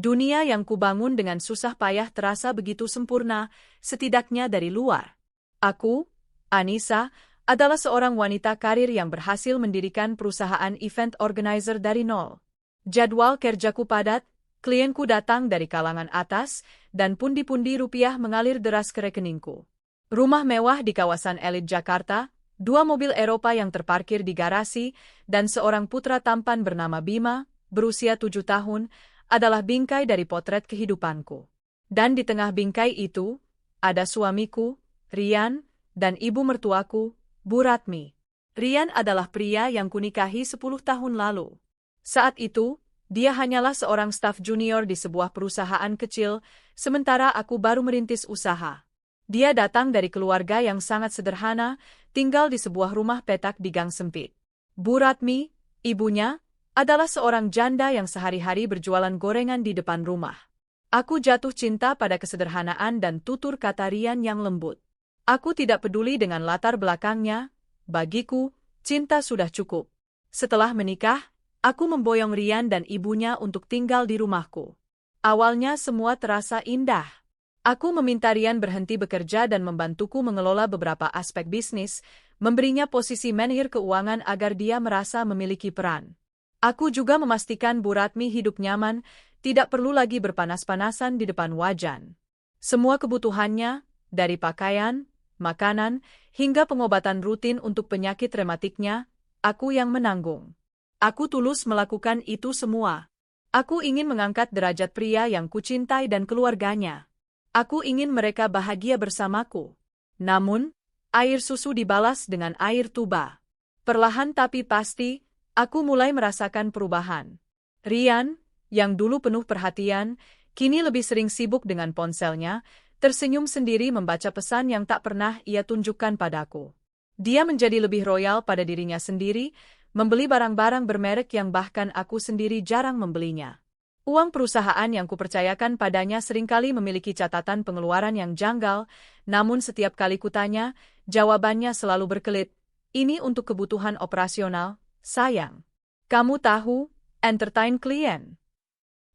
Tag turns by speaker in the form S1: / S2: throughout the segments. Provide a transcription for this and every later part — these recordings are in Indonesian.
S1: Dunia yang kubangun dengan susah payah terasa begitu sempurna, setidaknya dari luar. Aku, Anissa, adalah seorang wanita karir yang berhasil mendirikan perusahaan event organizer dari nol. Jadwal kerjaku padat, klienku datang dari kalangan atas, dan pundi-pundi rupiah mengalir deras ke rekeningku. Rumah mewah di kawasan elit Jakarta, 2 mobil Eropa yang terparkir di garasi, dan seorang putra tampan bernama Bima, berusia 7 tahun, adalah bingkai dari potret kehidupanku. Dan di tengah bingkai itu, ada suamiku, Rian, dan ibu mertuaku, Bu Ratmi. Rian adalah pria yang kunikahi 10 tahun lalu. Saat itu, dia hanyalah seorang staf junior di sebuah perusahaan kecil, sementara aku baru merintis usaha. Dia datang dari keluarga yang sangat sederhana, tinggal di sebuah rumah petak di gang sempit. Bu Ratmi, ibunya, adalah seorang janda yang sehari-hari berjualan gorengan di depan rumah. Aku jatuh cinta pada kesederhanaan dan tutur kata Rian yang lembut. Aku tidak peduli dengan latar belakangnya, bagiku, cinta sudah cukup. Setelah menikah, aku memboyong Rian dan ibunya untuk tinggal di rumahku. Awalnya semua terasa indah. Aku meminta Rian berhenti bekerja dan membantuku mengelola beberapa aspek bisnis, memberinya posisi manajer keuangan agar dia merasa memiliki peran. Aku juga memastikan Bu Ratmi hidup nyaman, tidak perlu lagi berpanas-panasan di depan wajan. Semua kebutuhannya, dari pakaian, makanan, hingga pengobatan rutin untuk penyakit rematiknya, aku yang menanggung. Aku tulus melakukan itu semua. Aku ingin mengangkat derajat pria yang kucintai dan keluarganya. Aku ingin mereka bahagia bersamaku. Namun, air susu dibalas dengan air tuba. Perlahan tapi pasti, aku mulai merasakan perubahan. Rian, yang dulu penuh perhatian, kini lebih sering sibuk dengan ponselnya, tersenyum sendiri membaca pesan yang tak pernah ia tunjukkan padaku. Dia menjadi lebih royal pada dirinya sendiri, membeli barang-barang bermerek yang bahkan aku sendiri jarang membelinya. Uang perusahaan yang kupercayakan padanya seringkali memiliki catatan pengeluaran yang janggal, namun setiap kali kutanya, jawabannya selalu berkelit, "Ini untuk kebutuhan operasional, sayang. Kamu tahu, entertain klien."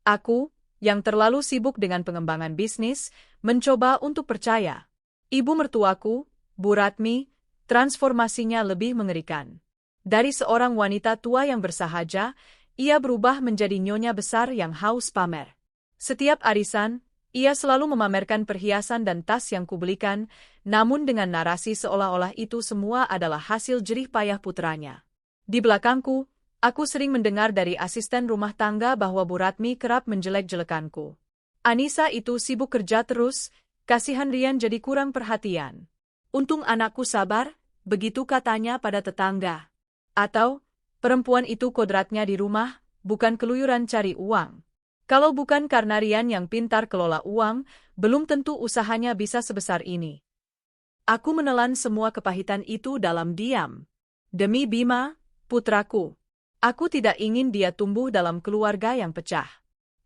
S1: Aku, yang terlalu sibuk dengan pengembangan bisnis, mencoba untuk percaya. Ibu mertuaku, Bu Ratmi, transformasinya lebih mengerikan. Dari seorang wanita tua yang bersahaja, ia berubah menjadi nyonya besar yang haus pamer. Setiap arisan, ia selalu memamerkan perhiasan dan tas yang kubelikan, namun dengan narasi seolah-olah itu semua adalah hasil jerih payah putranya. Di belakangku, aku sering mendengar dari asisten rumah tangga bahwa Bu Ratmi kerap menjelek-jelekanku. Anissa itu sibuk kerja terus, kasihan Rian jadi kurang perhatian. Untung anakku sabar, begitu katanya pada tetangga. Atau, perempuan itu kodratnya di rumah, bukan keluyuran cari uang. Kalau bukan karena Rian yang pintar kelola uang, belum tentu usahanya bisa sebesar ini. Aku menelan semua kepahitan itu dalam diam. Demi Bima, putraku. Aku tidak ingin dia tumbuh dalam keluarga yang pecah.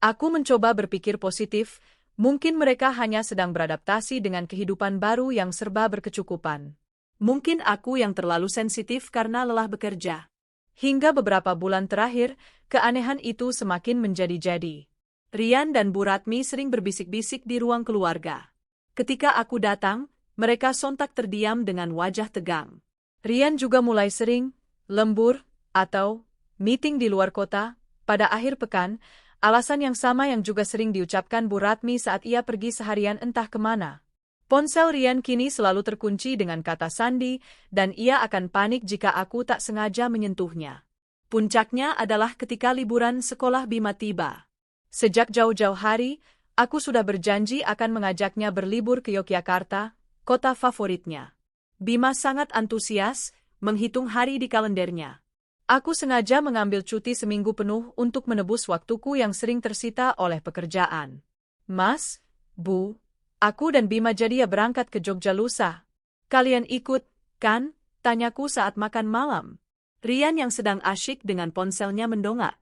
S1: Aku mencoba berpikir positif, mungkin mereka hanya sedang beradaptasi dengan kehidupan baru yang serba berkecukupan. Mungkin aku yang terlalu sensitif karena lelah bekerja. Hingga beberapa bulan terakhir, keanehan itu semakin menjadi-jadi. Rian dan Bu Ratmi sering berbisik-bisik di ruang keluarga. Ketika aku datang, mereka sontak terdiam dengan wajah tegang. Rian juga mulai sering, lembur, atau meeting di luar kota, pada akhir pekan, alasan yang sama yang juga sering diucapkan Bu Ratmi saat ia pergi seharian entah kemana. Ponsel Rian kini selalu terkunci dengan kata sandi, dan ia akan panik jika aku tak sengaja menyentuhnya. Puncaknya adalah ketika liburan sekolah Bima tiba. Sejak jauh-jauh hari, aku sudah berjanji akan mengajaknya berlibur ke Yogyakarta, kota favoritnya. Bima sangat antusias, menghitung hari di kalendernya. Aku sengaja mengambil cuti seminggu penuh untuk menebus waktuku yang sering tersita oleh pekerjaan. Mas, Bu, aku dan Bima jadi berangkat ke Jogja lusa. Kalian ikut, kan? Tanyaku saat makan malam. Rian yang sedang asyik dengan ponselnya mendongak.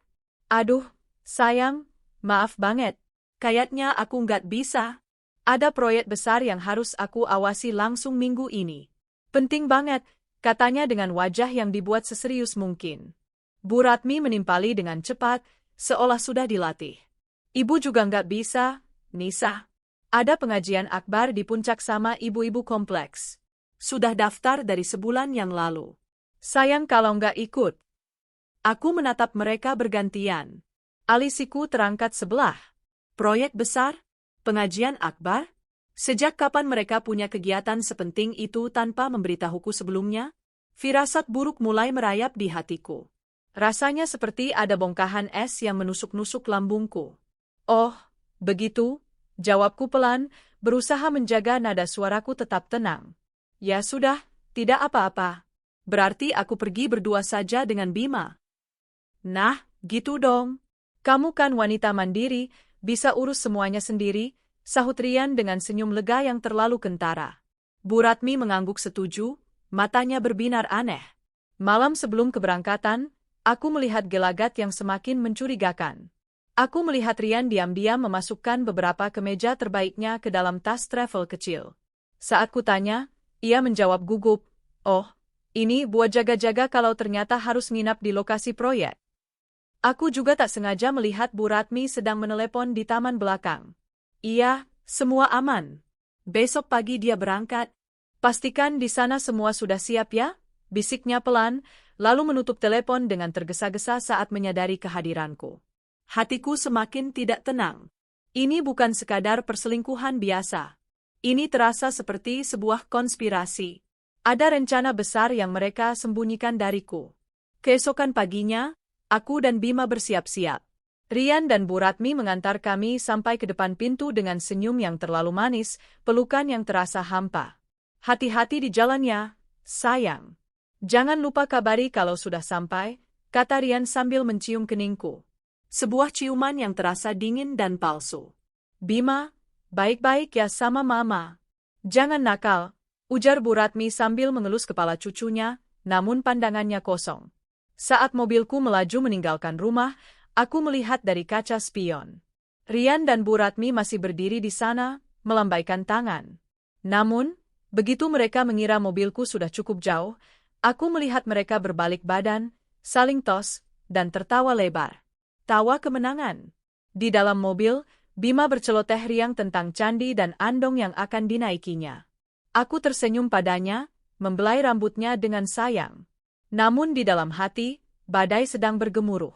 S1: Aduh, sayang, maaf banget. Kayaknya aku nggak bisa. Ada proyek besar yang harus aku awasi langsung minggu ini. Penting banget, katanya dengan wajah yang dibuat seserius mungkin. Bu Ratmi menimpali dengan cepat, seolah sudah dilatih. Ibu juga nggak bisa, Nisa. Ada pengajian akbar di puncak sama ibu-ibu kompleks. Sudah daftar dari sebulan yang lalu. Sayang kalau nggak ikut. Aku menatap mereka bergantian. Alisiku terangkat sebelah. Proyek besar? Pengajian akbar? Sejak kapan mereka punya kegiatan sepenting itu tanpa memberitahuku sebelumnya? Firasat buruk mulai merayap di hatiku. Rasanya seperti ada bongkahan es yang menusuk-nusuk lambungku. Oh, begitu? Jawabku pelan, berusaha menjaga nada suaraku tetap tenang. Ya sudah, tidak apa-apa. Berarti aku pergi berdua saja dengan Bima. Nah, gitu dong. Kamu kan wanita mandiri, bisa urus semuanya sendiri, sahut Rian dengan senyum lega yang terlalu kentara. Bu Ratmi mengangguk setuju, matanya berbinar aneh. Malam sebelum keberangkatan, aku melihat gelagat yang semakin mencurigakan. Aku melihat Rian diam-diam memasukkan beberapa kemeja terbaiknya ke dalam tas travel kecil. Saat kutanya, ia menjawab gugup, "Oh, ini buat jaga-jaga kalau ternyata harus nginap di lokasi proyek." Aku juga tak sengaja melihat Bu Ratmi sedang menelepon di taman belakang. Iya, semua aman. Besok pagi dia berangkat. Pastikan di sana semua sudah siap ya, bisiknya pelan, lalu menutup telepon dengan tergesa-gesa saat menyadari kehadiranku. Hatiku semakin tidak tenang. Ini bukan sekadar perselingkuhan biasa. Ini terasa seperti sebuah konspirasi. Ada rencana besar yang mereka sembunyikan dariku. Keesokan paginya, aku dan Bima bersiap-siap. Rian dan Bu Ratmi mengantar kami sampai ke depan pintu dengan senyum yang terlalu manis, pelukan yang terasa hampa. "Hati-hati di jalannya, sayang. Jangan lupa kabari kalau sudah sampai," kata Rian sambil mencium keningku. Sebuah ciuman yang terasa dingin dan palsu. "Bima, baik-baik ya sama Mama. Jangan nakal," ujar Bu Ratmi sambil mengelus kepala cucunya, namun pandangannya kosong. Saat mobilku melaju meninggalkan rumah, aku melihat dari kaca spion. Rian dan Bu Ratmi masih berdiri di sana, melambaikan tangan. Namun, begitu mereka mengira mobilku sudah cukup jauh, aku melihat mereka berbalik badan, saling tos, dan tertawa lebar. Tawa kemenangan. Di dalam mobil, Bima berceloteh riang tentang candi dan andong yang akan dinaikinya. Aku tersenyum padanya, membelai rambutnya dengan sayang. Namun di dalam hati, badai sedang bergemuruh.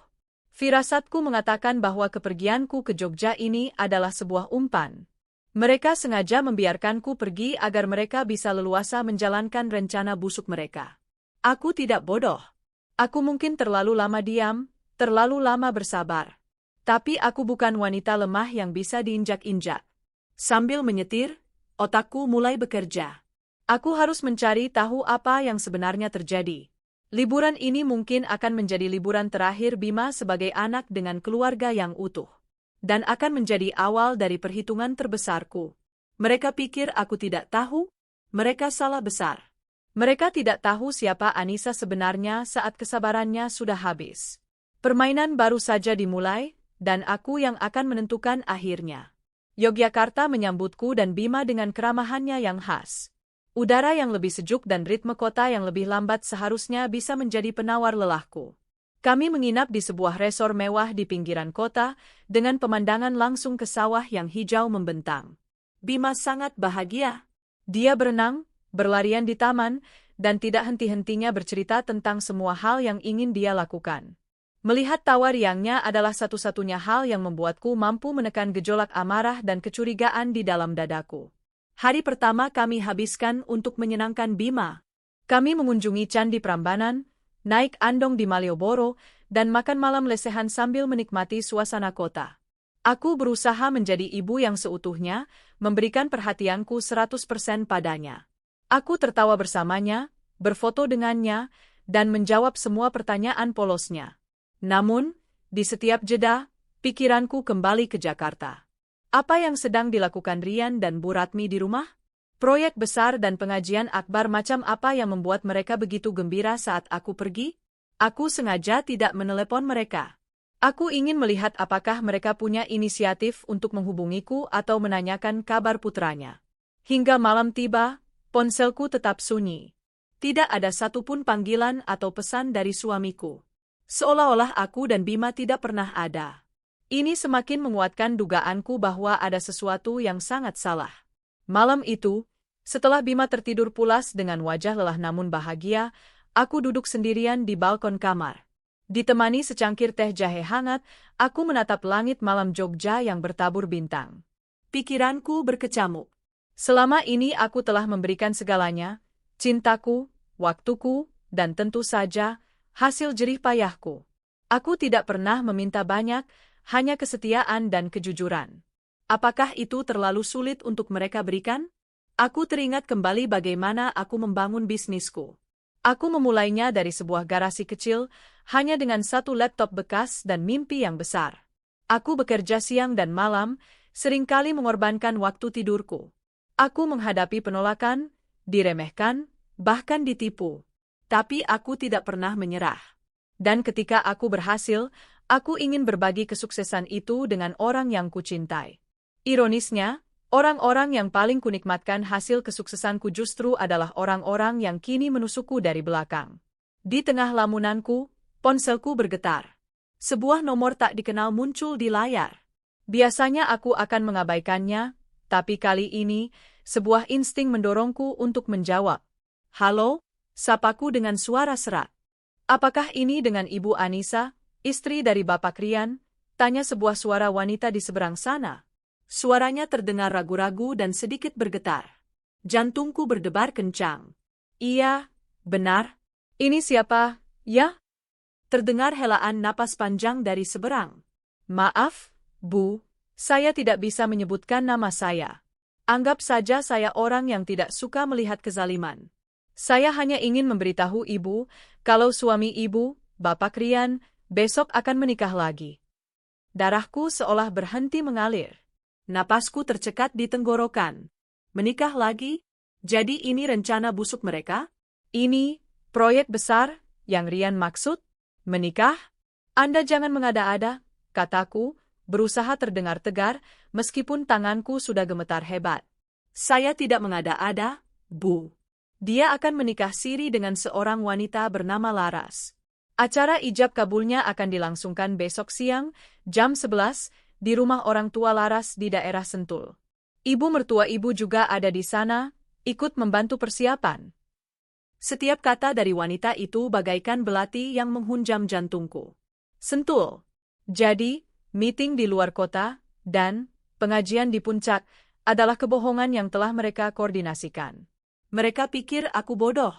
S1: Firasatku mengatakan bahwa kepergianku ke Jogja ini adalah sebuah umpan. Mereka sengaja membiarkanku pergi agar mereka bisa leluasa menjalankan rencana busuk mereka. Aku tidak bodoh. Aku mungkin terlalu lama diam, terlalu lama bersabar. Tapi aku bukan wanita lemah yang bisa diinjak-injak. Sambil menyetir, otakku mulai bekerja. Aku harus mencari tahu apa yang sebenarnya terjadi. Liburan ini mungkin akan menjadi liburan terakhir Bima sebagai anak dengan keluarga yang utuh. Dan akan menjadi awal dari perhitungan terbesarku. Mereka pikir aku tidak tahu? Mereka salah besar. Mereka tidak tahu siapa Anissa sebenarnya saat kesabarannya sudah habis. Permainan baru saja dimulai, dan aku yang akan menentukan akhirnya. Yogyakarta menyambutku dan Bima dengan keramahannya yang khas. Udara yang lebih sejuk dan ritme kota yang lebih lambat seharusnya bisa menjadi penawar lelahku. Kami menginap di sebuah resor mewah di pinggiran kota, dengan pemandangan langsung ke sawah yang hijau membentang. Bima sangat bahagia. Dia berenang, berlarian di taman, dan tidak henti-hentinya bercerita tentang semua hal yang ingin dia lakukan. Melihat tawa riangnya adalah satu-satunya hal yang membuatku mampu menekan gejolak amarah dan kecurigaan di dalam dadaku. Hari pertama kami habiskan untuk menyenangkan Bima. Kami mengunjungi Candi Prambanan, naik andong di Malioboro, dan makan malam lesehan sambil menikmati suasana kota. Aku berusaha menjadi ibu yang seutuhnya, memberikan perhatianku 100% padanya. Aku tertawa bersamanya, berfoto dengannya, dan menjawab semua pertanyaan polosnya. Namun, di setiap jeda, pikiranku kembali ke Jakarta. Apa yang sedang dilakukan Rian dan Bu Ratmi di rumah? Proyek besar dan pengajian akbar macam apa yang membuat mereka begitu gembira saat aku pergi? Aku sengaja tidak menelepon mereka. Aku ingin melihat apakah mereka punya inisiatif untuk menghubungiku atau menanyakan kabar putranya. Hingga malam tiba, ponselku tetap sunyi. Tidak ada satupun panggilan atau pesan dari suamiku. Seolah-olah aku dan Bima tidak pernah ada. Ini semakin menguatkan dugaanku bahwa ada sesuatu yang sangat salah. Malam itu, setelah Bima tertidur pulas dengan wajah lelah namun bahagia, aku duduk sendirian di balkon kamar. Ditemani secangkir teh jahe hangat, aku menatap langit malam Jogja yang bertabur bintang. Pikiranku berkecamuk. Selama ini aku telah memberikan segalanya, cintaku, waktuku, dan tentu saja, hasil jerih payahku. Aku tidak pernah meminta banyak, hanya kesetiaan dan kejujuran. Apakah itu terlalu sulit untuk mereka berikan? Aku teringat kembali bagaimana aku membangun bisnisku. Aku memulainya dari sebuah garasi kecil, hanya dengan satu laptop bekas dan mimpi yang besar. Aku bekerja siang dan malam, seringkali mengorbankan waktu tidurku. Aku menghadapi penolakan, diremehkan, bahkan ditipu. Tapi aku tidak pernah menyerah. Dan ketika aku berhasil, aku ingin berbagi kesuksesan itu dengan orang yang kucintai. Ironisnya, orang-orang yang paling kunikmatkan hasil kesuksesanku justru adalah orang-orang yang kini menusukku dari belakang. Di tengah lamunanku, ponselku bergetar. Sebuah nomor tak dikenal muncul di layar. Biasanya aku akan mengabaikannya, tapi kali ini, sebuah insting mendorongku untuk menjawab. Halo, sapaku dengan suara serak. Apakah ini dengan Ibu Anissa, istri dari Bapak Rian? Tanya sebuah suara wanita di seberang sana. Suaranya terdengar ragu-ragu dan sedikit bergetar. Jantungku berdebar kencang. Iya, benar. Ini siapa, ya? Terdengar helaan napas panjang dari seberang. Maaf, Bu, saya tidak bisa menyebutkan nama saya. Anggap saja saya orang yang tidak suka melihat kezaliman. Saya hanya ingin memberitahu Ibu, kalau suami Ibu, Bapak Rian, besok akan menikah lagi. Darahku seolah berhenti mengalir. Napasku tercekat di tenggorokan. Menikah lagi? Jadi ini rencana busuk mereka? Ini, proyek besar, yang Rian maksud? Menikah? Anda jangan mengada-ada, kataku, berusaha terdengar tegar, meskipun tanganku sudah gemetar hebat. Saya tidak mengada-ada, Bu. Dia akan menikah siri dengan seorang wanita bernama Laras. Acara ijab kabulnya akan dilangsungkan besok siang, jam 11, di rumah orang tua Laras di daerah Sentul. Ibu mertua ibu juga ada di sana, ikut membantu persiapan. Setiap kata dari wanita itu bagaikan belati yang menghunjam jantungku. Sentul. Jadi, meeting di luar kota, dan pengajian di puncak, adalah kebohongan yang telah mereka koordinasikan. Mereka pikir aku bodoh.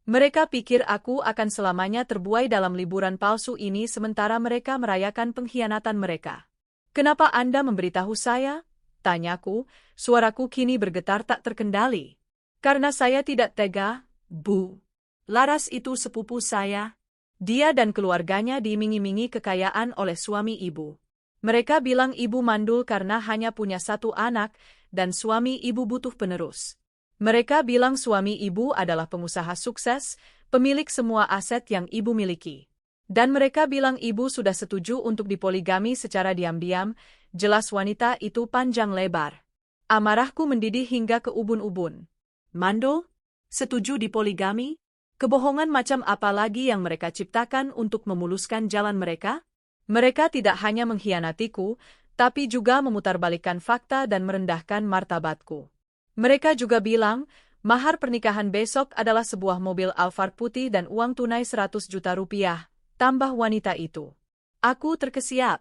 S1: Mereka pikir aku akan selamanya terbuai dalam liburan palsu ini sementara mereka merayakan pengkhianatan mereka. Kenapa Anda memberitahu saya? Tanyaku, suaraku kini bergetar tak terkendali. Karena saya tidak tega, Bu. Laras itu sepupu saya. Dia dan keluarganya diiming-imingi kekayaan oleh suami ibu. Mereka bilang ibu mandul karena hanya punya satu anak, dan suami ibu butuh penerus. Mereka bilang suami ibu adalah pengusaha sukses, pemilik semua aset yang ibu miliki. Dan mereka bilang ibu sudah setuju untuk dipoligami secara diam-diam, jelas wanita itu panjang lebar. Amarahku mendidih hingga ke ubun-ubun. Mandul? Setuju dipoligami? Kebohongan macam apa lagi yang mereka ciptakan untuk memuluskan jalan mereka? Mereka tidak hanya mengkhianatiku, tapi juga memutarbalikkan fakta dan merendahkan martabatku. Mereka juga bilang, mahar pernikahan besok adalah sebuah mobil Alphard putih dan uang tunai 100 juta rupiah, tambah wanita itu. Aku terkesiap.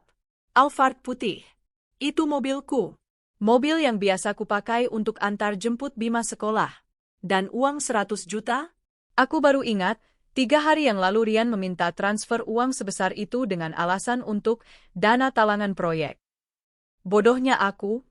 S1: Alphard putih. Itu mobilku. Mobil yang biasa kupakai untuk antar jemput Bima sekolah. Dan uang 100 juta? Aku baru ingat, 3 hari yang lalu Rian meminta transfer uang sebesar itu dengan alasan untuk dana talangan proyek. Bodohnya aku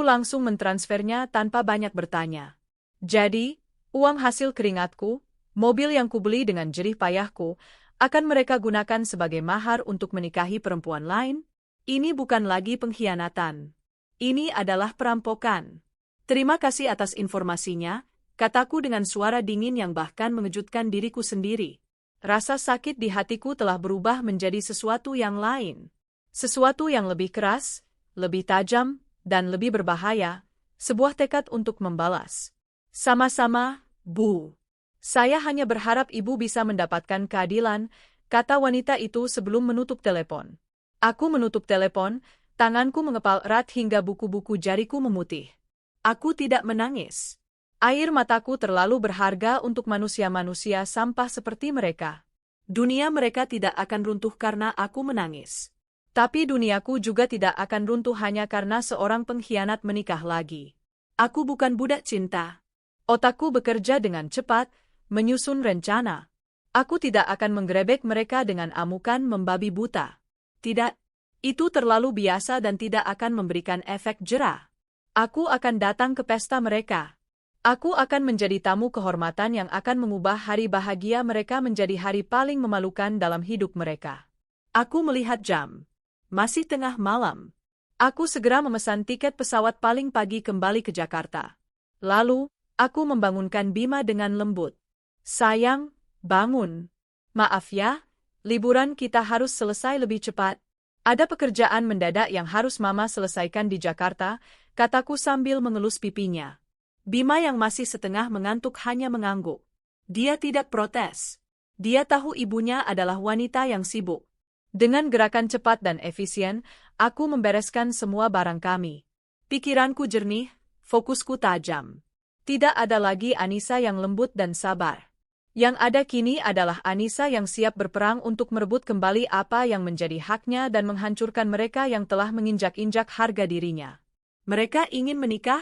S1: langsung mentransfernya tanpa banyak bertanya. Jadi, uang hasil keringatku, mobil yang kubeli dengan jerih payahku, akan mereka gunakan sebagai mahar untuk menikahi perempuan lain? Ini bukan lagi pengkhianatan. Ini adalah perampokan. Terima kasih atas informasinya, kataku dengan suara dingin yang bahkan mengejutkan diriku sendiri. Rasa sakit di hatiku telah berubah menjadi sesuatu yang lain. Sesuatu yang lebih keras, lebih tajam, dan lebih berbahaya, sebuah tekad untuk membalas. Sama-sama, Bu. Saya hanya berharap Ibu bisa mendapatkan keadilan, kata wanita itu sebelum menutup telepon. Aku menutup telepon, tanganku mengepal erat hingga buku-buku jariku memutih. Aku tidak menangis. Air mataku terlalu berharga untuk manusia-manusia sampah seperti mereka. Dunia mereka tidak akan runtuh karena aku menangis. Tapi duniaku juga tidak akan runtuh hanya karena seorang pengkhianat menikah lagi. Aku bukan budak cinta. Otakku bekerja dengan cepat, menyusun rencana. Aku tidak akan menggerebek mereka dengan amukan membabi buta. Tidak, itu terlalu biasa dan tidak akan memberikan efek jera. Aku akan datang ke pesta mereka. Aku akan menjadi tamu kehormatan yang akan mengubah hari bahagia mereka menjadi hari paling memalukan dalam hidup mereka. Aku melihat jam. Masih tengah malam. Aku segera memesan tiket pesawat paling pagi kembali ke Jakarta. Lalu, aku membangunkan Bima dengan lembut. Sayang, bangun. Maaf ya, liburan kita harus selesai lebih cepat. Ada pekerjaan mendadak yang harus Mama selesaikan di Jakarta, kataku sambil mengelus pipinya. Bima yang masih setengah mengantuk hanya mengangguk. Dia tidak protes. Dia tahu ibunya adalah wanita yang sibuk. Dengan gerakan cepat dan efisien, aku membereskan semua barang kami. Pikiranku jernih, fokusku tajam. Tidak ada lagi Anissa yang lembut dan sabar. Yang ada kini adalah Anissa yang siap berperang untuk merebut kembali apa yang menjadi haknya dan menghancurkan mereka yang telah menginjak-injak harga dirinya. Mereka ingin menikah?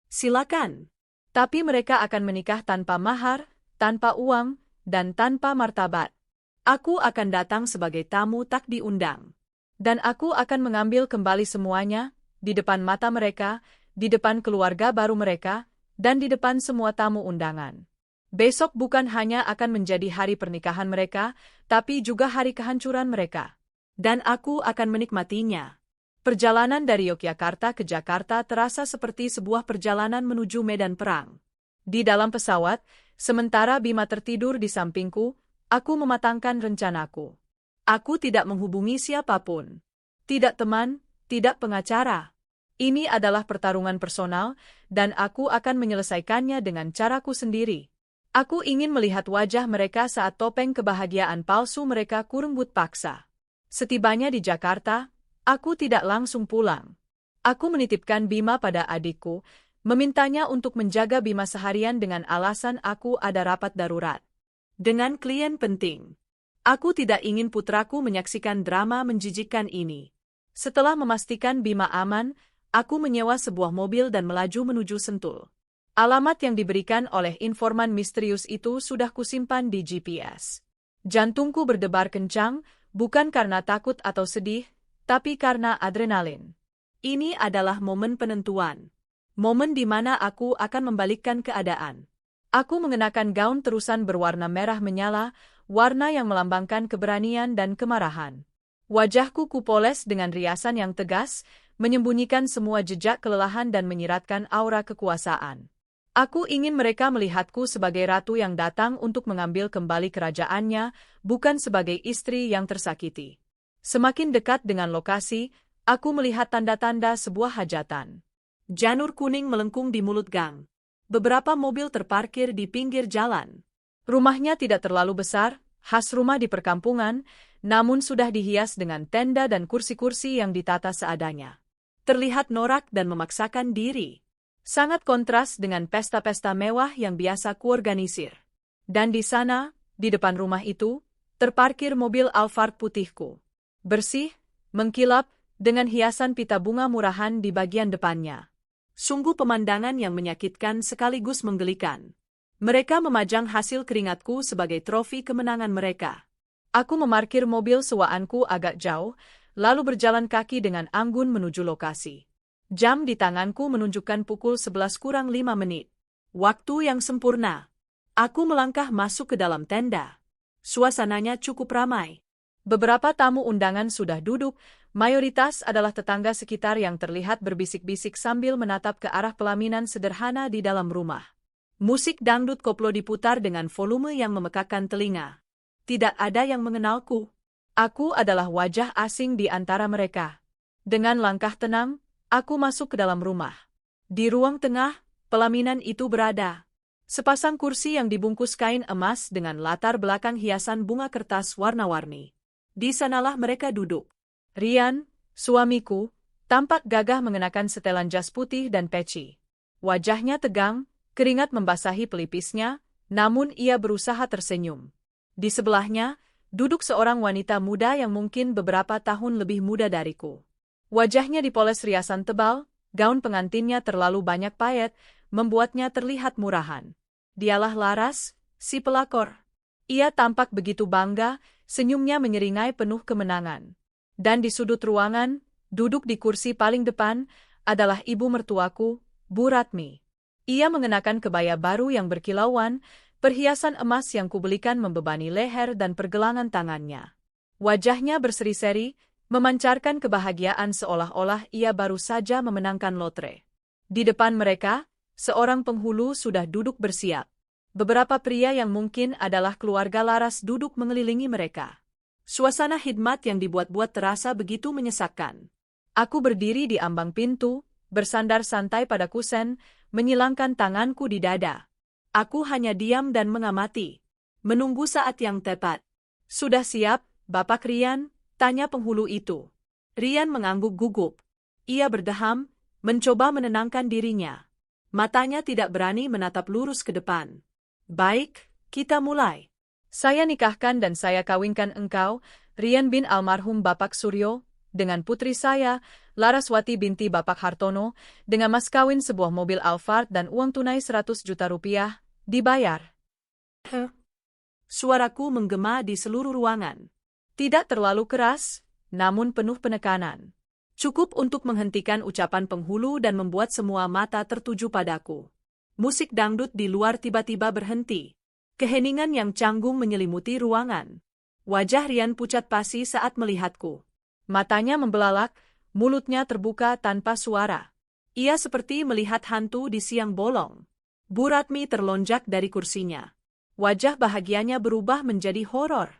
S1: Silakan. Tapi mereka akan menikah tanpa mahar, tanpa uang, dan tanpa martabat. Aku akan datang sebagai tamu tak diundang. Dan aku akan mengambil kembali semuanya, di depan mata mereka, di depan keluarga baru mereka, dan di depan semua tamu undangan. Besok bukan hanya akan menjadi hari pernikahan mereka, tapi juga hari kehancuran mereka. Dan aku akan menikmatinya. Perjalanan dari Yogyakarta ke Jakarta terasa seperti sebuah perjalanan menuju medan perang. Di dalam pesawat, sementara Bima tertidur di sampingku, aku mematangkan rencanaku. Aku tidak menghubungi siapapun. Tidak teman, tidak pengacara. Ini adalah pertarungan personal, dan aku akan menyelesaikannya dengan caraku sendiri. Aku ingin melihat wajah mereka saat topeng kebahagiaan palsu mereka kurembut paksa. Setibanya di Jakarta, aku tidak langsung pulang. Aku menitipkan Bima pada adikku, memintanya untuk menjaga Bima seharian dengan alasan aku ada rapat darurat. Dengan klien penting. Aku tidak ingin putraku menyaksikan drama menjijikkan ini. Setelah memastikan Bima aman, aku menyewa sebuah mobil dan melaju menuju Sentul. Alamat yang diberikan oleh informan misterius itu sudah kusimpan di GPS. Jantungku berdebar kencang, bukan karena takut atau sedih, tapi karena adrenalin. Ini adalah momen penentuan. Momen di mana aku akan membalikkan keadaan. Aku mengenakan gaun terusan berwarna merah menyala, warna yang melambangkan keberanian dan kemarahan. Wajahku kupoles dengan riasan yang tegas, menyembunyikan semua jejak kelelahan dan menyiratkan aura kekuasaan. Aku ingin mereka melihatku sebagai ratu yang datang untuk mengambil kembali kerajaannya, bukan sebagai istri yang tersakiti. Semakin dekat dengan lokasi, aku melihat tanda-tanda sebuah hajatan. Janur kuning melengkung di mulut gang. Beberapa mobil terparkir di pinggir jalan. Rumahnya tidak terlalu besar, khas rumah di perkampungan, namun sudah dihias dengan tenda dan kursi-kursi yang ditata seadanya. Terlihat norak dan memaksakan diri. Sangat kontras dengan pesta-pesta mewah yang biasa kuorganisir. Dan di sana, di depan rumah itu, terparkir mobil Alphard putihku. Bersih, mengkilap, dengan hiasan pita bunga murahan di bagian depannya. Sungguh pemandangan yang menyakitkan sekaligus menggelikan. Mereka memajang hasil keringatku sebagai trofi kemenangan mereka. Aku memarkir mobil sewaanku agak jauh, lalu berjalan kaki dengan anggun menuju lokasi. Jam di tanganku menunjukkan pukul 11:05. Waktu yang sempurna. Aku melangkah masuk ke dalam tenda. Suasananya cukup ramai. Beberapa tamu undangan sudah duduk, mayoritas adalah tetangga sekitar yang terlihat berbisik-bisik sambil menatap ke arah pelaminan sederhana di dalam rumah. Musik dangdut koplo diputar dengan volume yang memekakkan telinga. Tidak ada yang mengenalku. Aku adalah wajah asing di antara mereka. Dengan langkah tenang, aku masuk ke dalam rumah. Di ruang tengah, pelaminan itu berada. Sepasang kursi yang dibungkus kain emas dengan latar belakang hiasan bunga kertas warna-warni. Di sanalah mereka duduk. Rian, suamiku, tampak gagah mengenakan setelan jas putih dan peci. Wajahnya tegang, keringat membasahi pelipisnya, namun ia berusaha tersenyum. Di sebelahnya, duduk seorang wanita muda yang mungkin beberapa tahun lebih muda dariku. Wajahnya dipoles riasan tebal, gaun pengantinnya terlalu banyak payet, membuatnya terlihat murahan. Dialah Laras, si pelakor. Ia tampak begitu bangga, senyumnya menyeringai penuh kemenangan. Dan di sudut ruangan, duduk di kursi paling depan, adalah ibu mertuaku, Bu Ratmi. Ia mengenakan kebaya baru yang berkilauan, perhiasan emas yang kubelikan membebani leher dan pergelangan tangannya. Wajahnya berseri-seri, memancarkan kebahagiaan seolah-olah ia baru saja memenangkan lotre. Di depan mereka, seorang penghulu sudah duduk bersiap. Beberapa pria yang mungkin adalah keluarga Laras duduk mengelilingi mereka. Suasana khidmat yang dibuat-buat terasa begitu menyesakkan. Aku berdiri di ambang pintu, bersandar santai pada kusen, menyilangkan tanganku di dada. Aku hanya diam dan mengamati. Menunggu saat yang tepat. Sudah siap, Bapak Rian? Tanya penghulu itu. Rian mengangguk gugup. Ia berdeham, mencoba menenangkan dirinya. Matanya tidak berani menatap lurus ke depan. Baik, kita mulai. Saya nikahkan dan saya kawinkan engkau, Rian bin almarhum Bapak Suryo, dengan putri saya, Laraswati binti Bapak Hartono, dengan mas kawin sebuah mobil Alphard dan uang tunai 100 juta rupiah, dibayar. Suaraku menggema di seluruh ruangan. Tidak terlalu keras, namun penuh penekanan. Cukup untuk menghentikan ucapan penghulu dan membuat semua mata tertuju padaku. Musik dangdut di luar tiba-tiba berhenti. Keheningan yang canggung menyelimuti ruangan. Wajah Rian pucat pasi saat melihatku. Matanya membelalak, mulutnya terbuka tanpa suara. Ia seperti melihat hantu di siang bolong. Bu Ratmi terlonjak dari kursinya. Wajah bahagianya berubah menjadi horor.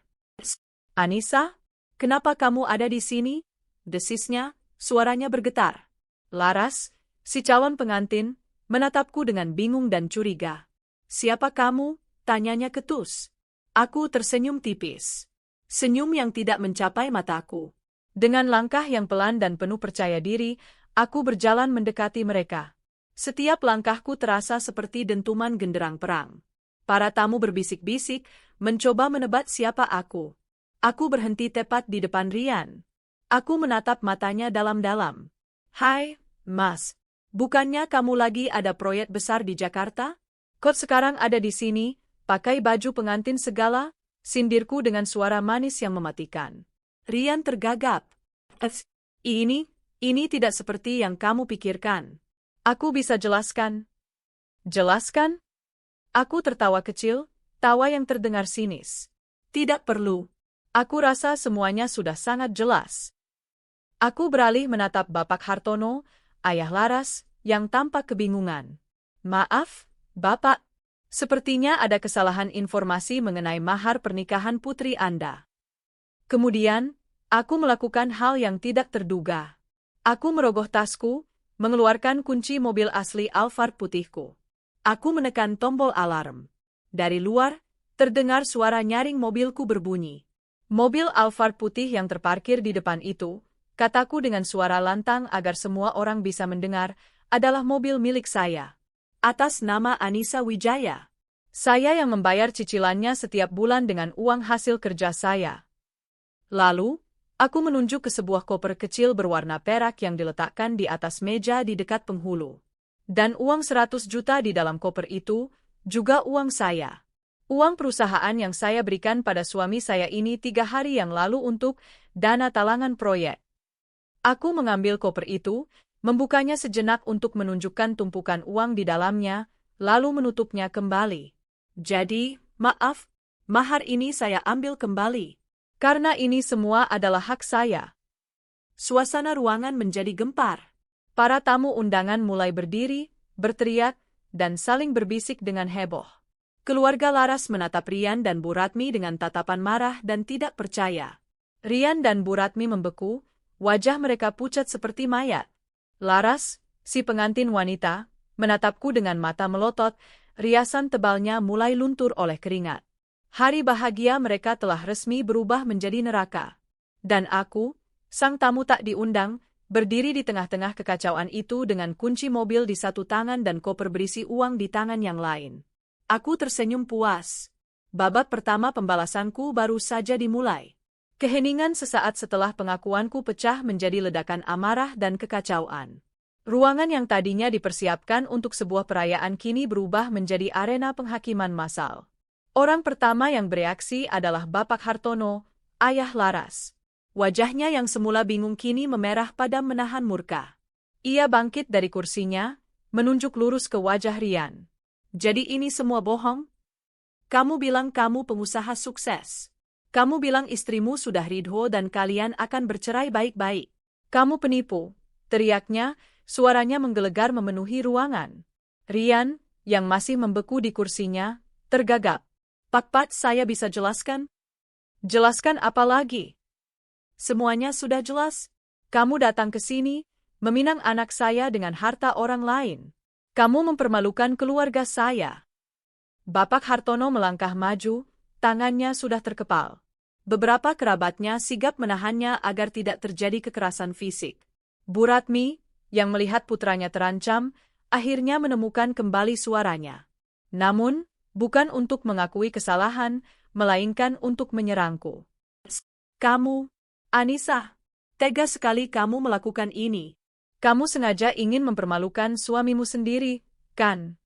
S1: Anissa, kenapa kamu ada di sini? Desisnya, suaranya bergetar. Laras, si calon pengantin, menatapku dengan bingung dan curiga. Siapa kamu? Tanyanya ketus. Aku tersenyum tipis. Senyum yang tidak mencapai mataku. Dengan langkah yang pelan dan penuh percaya diri, aku berjalan mendekati mereka. Setiap langkahku terasa seperti dentuman genderang perang. Para tamu berbisik-bisik, mencoba menebak siapa aku. Aku berhenti tepat di depan Rian. Aku menatap matanya dalam-dalam. Hai, Mas. Bukannya kamu lagi ada proyek besar di Jakarta? Kok sekarang ada di sini, pakai baju pengantin segala? Sindirku dengan suara manis yang mematikan. Rian tergagap. Ini tidak seperti yang kamu pikirkan. Aku bisa jelaskan. Jelaskan? Aku tertawa kecil, tawa yang terdengar sinis. Tidak perlu. Aku rasa semuanya sudah sangat jelas. Aku beralih menatap Bapak Hartono, ayah Laras, yang tampak kebingungan. Maaf, Bapak. Sepertinya ada kesalahan informasi mengenai mahar pernikahan putri Anda. Kemudian, aku melakukan hal yang tidak terduga. Aku merogoh tasku, mengeluarkan kunci mobil asli Alphard putihku. Aku menekan tombol alarm. Dari luar, terdengar suara nyaring mobilku berbunyi. Mobil Alphard putih yang terparkir di depan itu, kataku dengan suara lantang agar semua orang bisa mendengar, adalah mobil milik saya. Atas nama Anissa Wijaya. Saya yang membayar cicilannya setiap bulan dengan uang hasil kerja saya. Lalu, aku menunjuk ke sebuah koper kecil berwarna perak yang diletakkan di atas meja di dekat penghulu. Dan uang 100 juta di dalam koper itu, juga uang saya. Uang perusahaan yang saya berikan pada suami saya ini 3 hari yang lalu untuk dana talangan proyek. Aku mengambil koper itu, membukanya sejenak untuk menunjukkan tumpukan uang di dalamnya, lalu menutupnya kembali. Jadi, maaf, mahar ini saya ambil kembali. Karena ini semua adalah hak saya. Suasana ruangan menjadi gempar. Para tamu undangan mulai berdiri, berteriak, dan saling berbisik dengan heboh. Keluarga Laras menatap Rian dan Bu Ratmi dengan tatapan marah dan tidak percaya. Rian dan Bu Ratmi membeku, wajah mereka pucat seperti mayat. Laras, si pengantin wanita, menatapku dengan mata melotot, riasan tebalnya mulai luntur oleh keringat. Hari bahagia mereka telah resmi berubah menjadi neraka. Dan aku, Sang tamu tak diundang, berdiri di tengah-tengah kekacauan itu dengan kunci mobil di satu tangan dan koper berisi uang di tangan yang lain. Aku tersenyum puas. Babak pertama pembalasanku baru saja dimulai. Keheningan sesaat setelah pengakuanku pecah menjadi ledakan amarah dan kekacauan. Ruangan yang tadinya dipersiapkan untuk sebuah perayaan kini berubah menjadi arena penghakiman massal. Orang pertama yang bereaksi adalah Bapak Hartono, ayah Laras. Wajahnya yang semula bingung kini memerah padam menahan murka. Ia bangkit dari kursinya, menunjuk lurus ke wajah Rian. Jadi ini semua bohong? Kamu bilang kamu pengusaha sukses. Kamu bilang istrimu sudah ridho dan kalian akan bercerai baik-baik. Kamu penipu, teriaknya, suaranya menggelegar memenuhi ruangan. Rian, yang masih membeku di kursinya, tergagap. Pak Pat, saya bisa jelaskan? Jelaskan apa lagi? Semuanya sudah jelas. Kamu datang ke sini, meminang anak saya dengan harta orang lain. Kamu mempermalukan keluarga saya. Bapak Hartono melangkah maju, tangannya sudah terkepal. Beberapa kerabatnya sigap menahannya agar tidak terjadi kekerasan fisik. Bu Ratmi, yang melihat putranya terancam, akhirnya menemukan kembali suaranya. Namun, bukan untuk mengakui kesalahan, melainkan untuk menyerangku. Kamu, Anissa, tega sekali kamu melakukan ini. Kamu sengaja ingin mempermalukan suamimu sendiri, kan?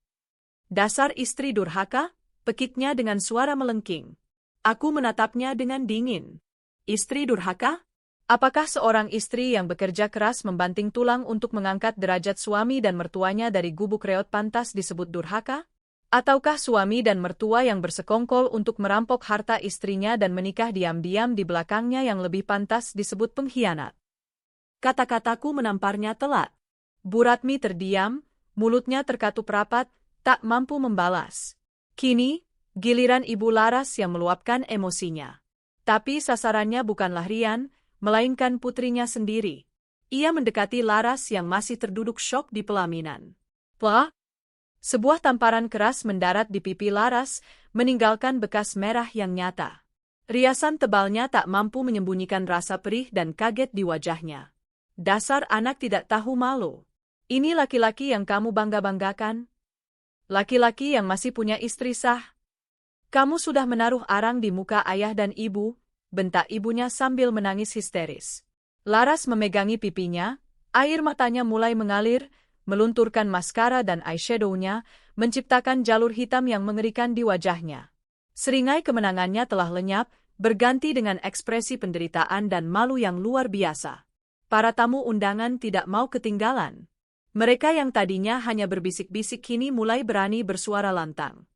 S1: Dasar istri durhaka, pekiknya dengan suara melengking. Aku menatapnya dengan dingin. Istri durhaka? Apakah seorang istri yang bekerja keras membanting tulang untuk mengangkat derajat suami dan mertuanya dari gubuk reot pantas disebut durhaka? Ataukah suami dan mertua yang bersekongkol untuk merampok harta istrinya dan menikah diam-diam di belakangnya yang lebih pantas disebut pengkhianat? Kata-kataku menamparnya telat. Bu Ratmi terdiam, mulutnya terkatup rapat, tak mampu membalas. Kini, giliran Ibu Laras yang meluapkan emosinya. Tapi sasarannya bukanlah Rian, melainkan putrinya sendiri. Ia mendekati Laras yang masih terduduk syok di pelaminan. Wah! Sebuah tamparan keras mendarat di pipi Laras, meninggalkan bekas merah yang nyata. Riasan tebalnya tak mampu menyembunyikan rasa perih dan kaget di wajahnya. Dasar anak tidak tahu malu. Ini laki-laki yang kamu bangga-banggakan? Laki-laki yang masih punya istri sah? Kamu sudah menaruh arang di muka ayah dan ibu, bentak ibunya sambil menangis histeris. Laras memegangi pipinya, air matanya mulai mengalir, melunturkan maskara dan eyeshadow-nya, menciptakan jalur hitam yang mengerikan di wajahnya. Seringai kemenangannya telah lenyap, berganti dengan ekspresi penderitaan dan malu yang luar biasa. Para tamu undangan tidak mau ketinggalan. Mereka yang tadinya hanya berbisik-bisik kini mulai berani bersuara lantang.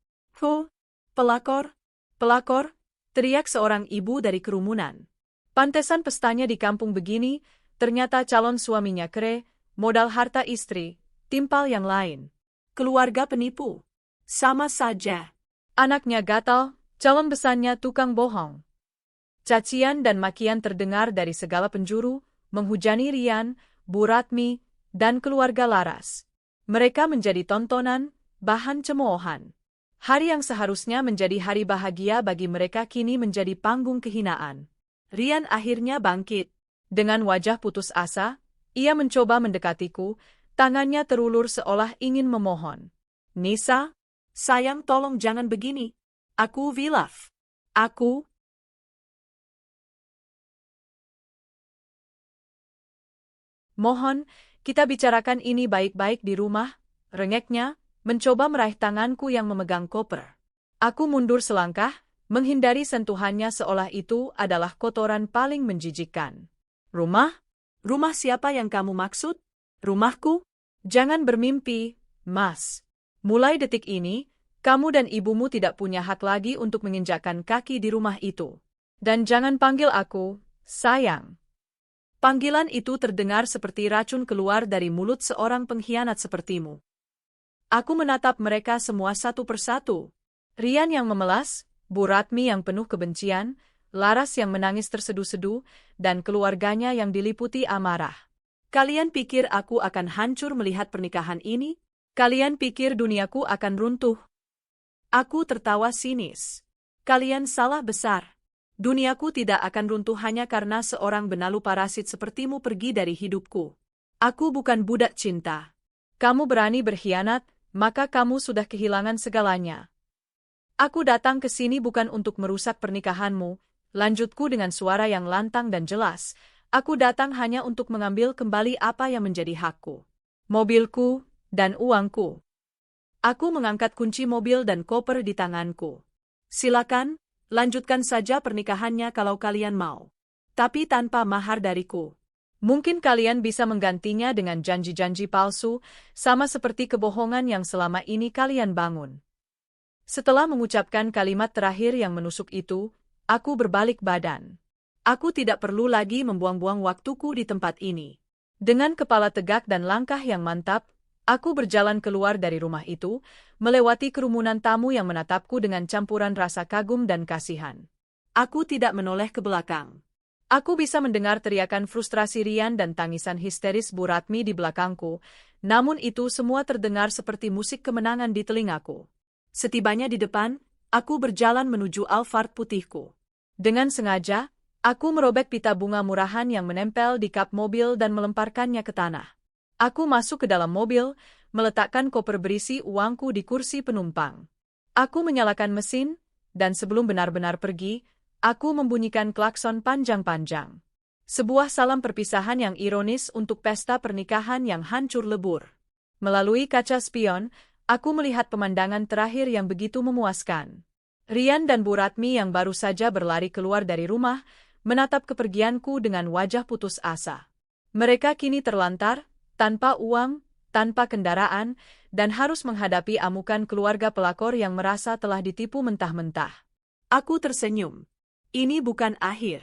S1: Pelakor, pelakor, teriak seorang ibu dari kerumunan. Pantesan pestanya di kampung begini, ternyata calon suaminya kere, modal harta istri, timpal yang lain. Keluarga penipu. Sama saja. Anaknya gatal, calon besannya tukang bohong. Cacian dan makian terdengar dari segala penjuru, menghujani Rian, Bu Ratmi, dan keluarga Laras. Mereka menjadi tontonan, bahan cemoohan. Hari yang seharusnya menjadi hari bahagia bagi mereka kini menjadi panggung kehinaan. Rian akhirnya bangkit. Dengan wajah putus asa, ia mencoba mendekatiku, tangannya terulur seolah ingin memohon. Nisa, sayang tolong jangan begini. Aku hilaf. Aku... Mohon, kita bicarakan ini baik-baik di rumah, rengeknya, mencoba meraih tanganku yang memegang koper. Aku mundur selangkah, menghindari sentuhannya seolah itu adalah kotoran paling menjijikkan. Rumah? Rumah siapa yang kamu maksud? Rumahku? Jangan bermimpi, Mas. Mulai detik ini, kamu dan ibumu tidak punya hak lagi untuk menginjakkan kaki di rumah itu. Dan jangan panggil aku, sayang. Panggilan itu terdengar seperti racun keluar dari mulut seorang pengkhianat sepertimu. Aku menatap mereka semua satu persatu. Rian yang memelas, Bu Ratmi yang penuh kebencian, Laras yang menangis terseduh-seduh, dan keluarganya yang diliputi amarah. Kalian pikir aku akan hancur melihat pernikahan ini? Kalian pikir duniaku akan runtuh? Aku tertawa sinis. Kalian salah besar. Duniaku tidak akan runtuh hanya karena seorang benalu parasit sepertimu pergi dari hidupku. Aku bukan budak cinta. Kamu berani berkhianat, maka kamu sudah kehilangan segalanya. Aku datang ke sini bukan untuk merusak pernikahanmu, lanjutku dengan suara yang lantang dan jelas. Aku datang hanya untuk mengambil kembali apa yang menjadi hakku. Mobilku, dan uangku. Aku mengangkat kunci mobil dan koper di tanganku. Silakan, lanjutkan saja pernikahannya kalau kalian mau. Tapi tanpa mahar dariku. Mungkin kalian bisa menggantinya dengan janji-janji palsu, sama seperti kebohongan yang selama ini kalian bangun. Setelah mengucapkan kalimat terakhir yang menusuk itu, aku berbalik badan. Aku tidak perlu lagi membuang-buang waktuku di tempat ini. Dengan kepala tegak dan langkah yang mantap, aku berjalan keluar dari rumah itu, melewati kerumunan tamu yang menatapku dengan campuran rasa kagum dan kasihan. Aku tidak menoleh ke belakang. Aku bisa mendengar teriakan frustrasi Rian dan tangisan histeris Bu Ratmi di belakangku, namun itu semua terdengar seperti musik kemenangan di telingaku. Setibanya di depan, aku berjalan menuju Alphard putihku. Dengan sengaja, aku merobek pita bunga murahan yang menempel di kap mobil dan melemparkannya ke tanah. Aku masuk ke dalam mobil, meletakkan koper berisi uangku di kursi penumpang. Aku menyalakan mesin, dan sebelum benar-benar pergi, aku membunyikan klakson panjang-panjang. Sebuah salam perpisahan yang ironis untuk pesta pernikahan yang hancur lebur. Melalui kaca spion, aku melihat pemandangan terakhir yang begitu memuaskan. Rian dan Bu Ratmi yang baru saja berlari keluar dari rumah, menatap kepergianku dengan wajah putus asa. Mereka kini terlantar, tanpa uang, tanpa kendaraan, dan harus menghadapi amukan keluarga pelakor yang merasa telah ditipu mentah-mentah. Aku tersenyum. Ini bukan akhir.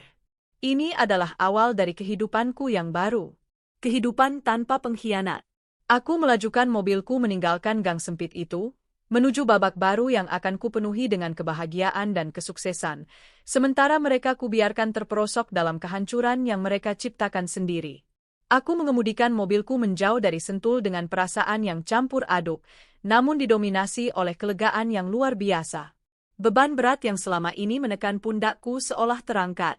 S1: Ini adalah awal dari kehidupanku yang baru. Kehidupan tanpa pengkhianat. Aku melajukan mobilku meninggalkan gang sempit itu, menuju babak baru yang akan kupenuhi dengan kebahagiaan dan kesuksesan, sementara mereka kubiarkan terperosok dalam kehancuran yang mereka ciptakan sendiri. Aku mengemudikan mobilku menjauh dari Sentul dengan perasaan yang campur aduk, namun didominasi oleh kelegaan yang luar biasa. Beban berat yang selama ini menekan pundakku seolah terangkat.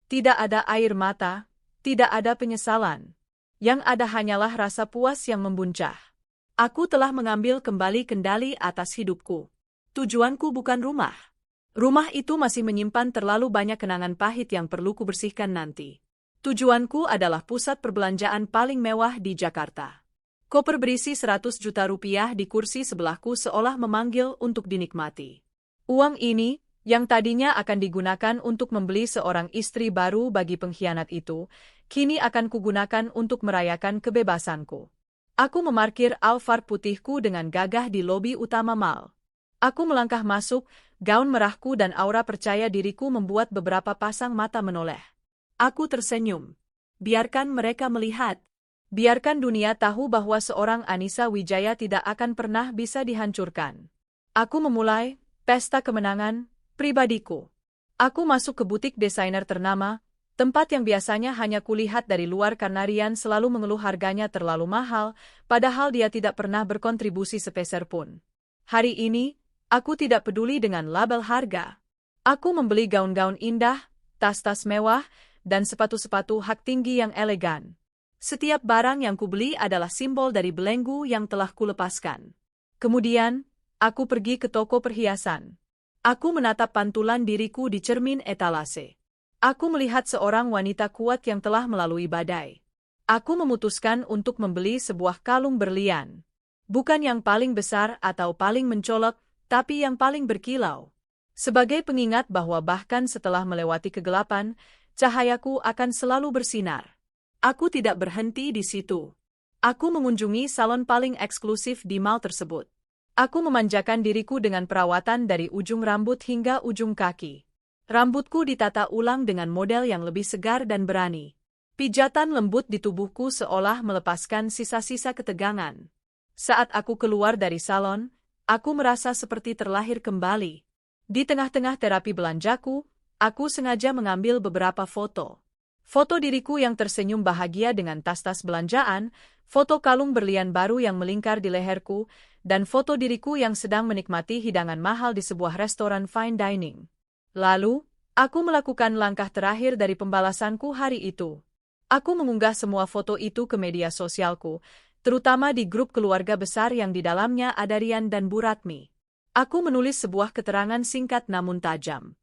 S1: Tidak ada air mata, tidak ada penyesalan. Yang ada hanyalah rasa puas yang membuncah. Aku telah mengambil kembali kendali atas hidupku. Tujuanku bukan rumah. Rumah itu masih menyimpan terlalu banyak kenangan pahit yang perlu kubersihkan nanti. Tujuanku adalah pusat perbelanjaan paling mewah di Jakarta. Koper berisi 100 juta rupiah di kursi sebelahku seolah memanggil untuk dinikmati. Uang ini, yang tadinya akan digunakan untuk membeli seorang istri baru bagi pengkhianat itu, kini akan kugunakan untuk merayakan kebebasanku. Aku memarkir Alphard putihku dengan gagah di lobi utama mall. Aku melangkah masuk, gaun merahku dan aura percaya diriku membuat beberapa pasang mata menoleh. Aku tersenyum. Biarkan mereka melihat. Biarkan dunia tahu bahwa seorang Anissa Wijaya tidak akan pernah bisa dihancurkan. Aku memulai pesta kemenangan pribadiku. Aku masuk ke butik desainer ternama, tempat yang biasanya hanya kulihat dari luar karena Rian selalu mengeluh harganya terlalu mahal, padahal dia tidak pernah berkontribusi sepeser pun. Hari ini, aku tidak peduli dengan label harga. Aku membeli gaun-gaun indah, tas-tas mewah, dan sepatu-sepatu hak tinggi yang elegan. Setiap barang yang kubeli adalah simbol dari belenggu yang telah kulepaskan. Kemudian, aku pergi ke toko perhiasan. Aku menatap pantulan diriku di cermin etalase. Aku melihat seorang wanita kuat yang telah melalui badai. Aku memutuskan untuk membeli sebuah kalung berlian. Bukan yang paling besar atau paling mencolok, tapi yang paling berkilau. Sebagai pengingat bahwa bahkan setelah melewati kegelapan, cahayaku akan selalu bersinar. Aku tidak berhenti di situ. Aku mengunjungi salon paling eksklusif di mall tersebut. Aku memanjakan diriku dengan perawatan dari ujung rambut hingga ujung kaki. Rambutku ditata ulang dengan model yang lebih segar dan berani. Pijatan lembut di tubuhku seolah melepaskan sisa-sisa ketegangan. Saat aku keluar dari salon, aku merasa seperti terlahir kembali. Di tengah-tengah terapi belanjaku, aku sengaja mengambil beberapa foto. Foto diriku yang tersenyum bahagia dengan tas-tas belanjaan, foto kalung berlian baru yang melingkar di leherku, dan foto diriku yang sedang menikmati hidangan mahal di sebuah restoran fine dining. Lalu, Aku melakukan langkah terakhir dari pembalasanku hari itu. Aku mengunggah semua foto itu ke media sosialku, terutama di grup keluarga besar yang di dalamnya ada Rian dan Bu Ratmi. Aku menulis sebuah keterangan singkat namun tajam.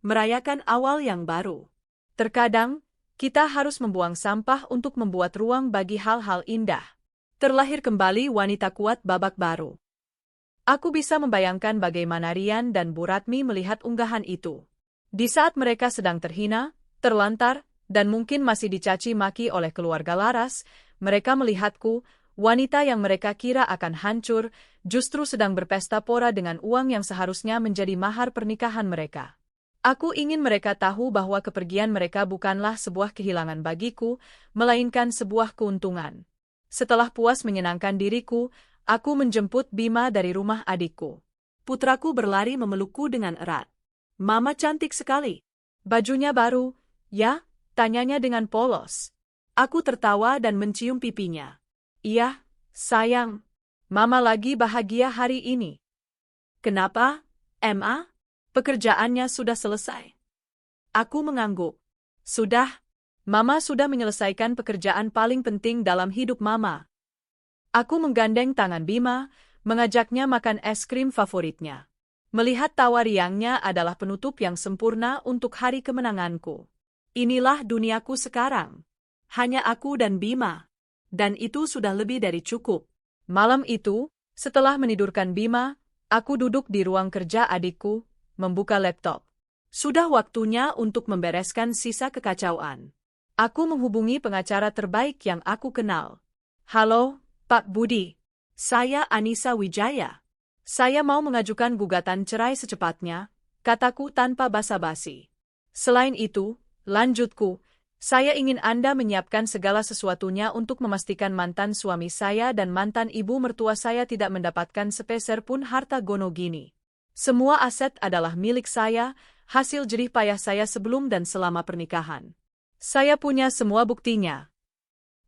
S1: Merayakan awal yang baru. Terkadang, kita harus membuang sampah untuk membuat ruang bagi hal-hal indah. Terlahir kembali wanita kuat babak baru. Aku bisa membayangkan bagaimana Rian dan Bu Ratmi melihat unggahan itu. Di saat mereka sedang terhina, terlantar, dan mungkin masih dicaci maki oleh keluarga Laras, mereka melihatku, wanita yang mereka kira akan hancur, justru sedang berpesta pora dengan uang yang seharusnya menjadi mahar pernikahan mereka. Aku ingin mereka tahu bahwa kepergian mereka bukanlah sebuah kehilangan bagiku, melainkan sebuah keuntungan. Setelah puas menyenangkan diriku, aku menjemput Bima dari rumah adikku. Putraku berlari memelukku dengan erat. Mama cantik sekali. Bajunya baru, ya? Tanyanya dengan polos. Aku tertawa dan mencium pipinya. Iya, sayang. Mama lagi bahagia hari ini. Kenapa, Ma? Pekerjaannya sudah selesai. Aku mengangguk. Sudah. Mama sudah menyelesaikan pekerjaan paling penting dalam hidup Mama. Aku menggandeng tangan Bima, mengajaknya makan es krim favoritnya. Melihat tawa riangnya adalah penutup yang sempurna untuk hari kemenanganku. Inilah duniaku sekarang. Hanya aku dan Bima. Dan itu sudah lebih dari cukup. Malam itu, setelah menidurkan Bima, aku duduk di ruang kerja adikku, membuka laptop. Sudah waktunya untuk membereskan sisa kekacauan. Aku menghubungi pengacara terbaik yang aku kenal. Halo, Pak Budi. Saya Anissa Wijaya. Saya mau mengajukan gugatan cerai secepatnya, kataku tanpa basa-basi. Selain itu, lanjutku, saya ingin Anda menyiapkan segala sesuatunya untuk memastikan mantan suami saya dan mantan ibu mertua saya tidak mendapatkan sepeser pun harta gono gini. Semua aset adalah milik saya, hasil jerih payah saya sebelum dan selama pernikahan. Saya punya semua buktinya.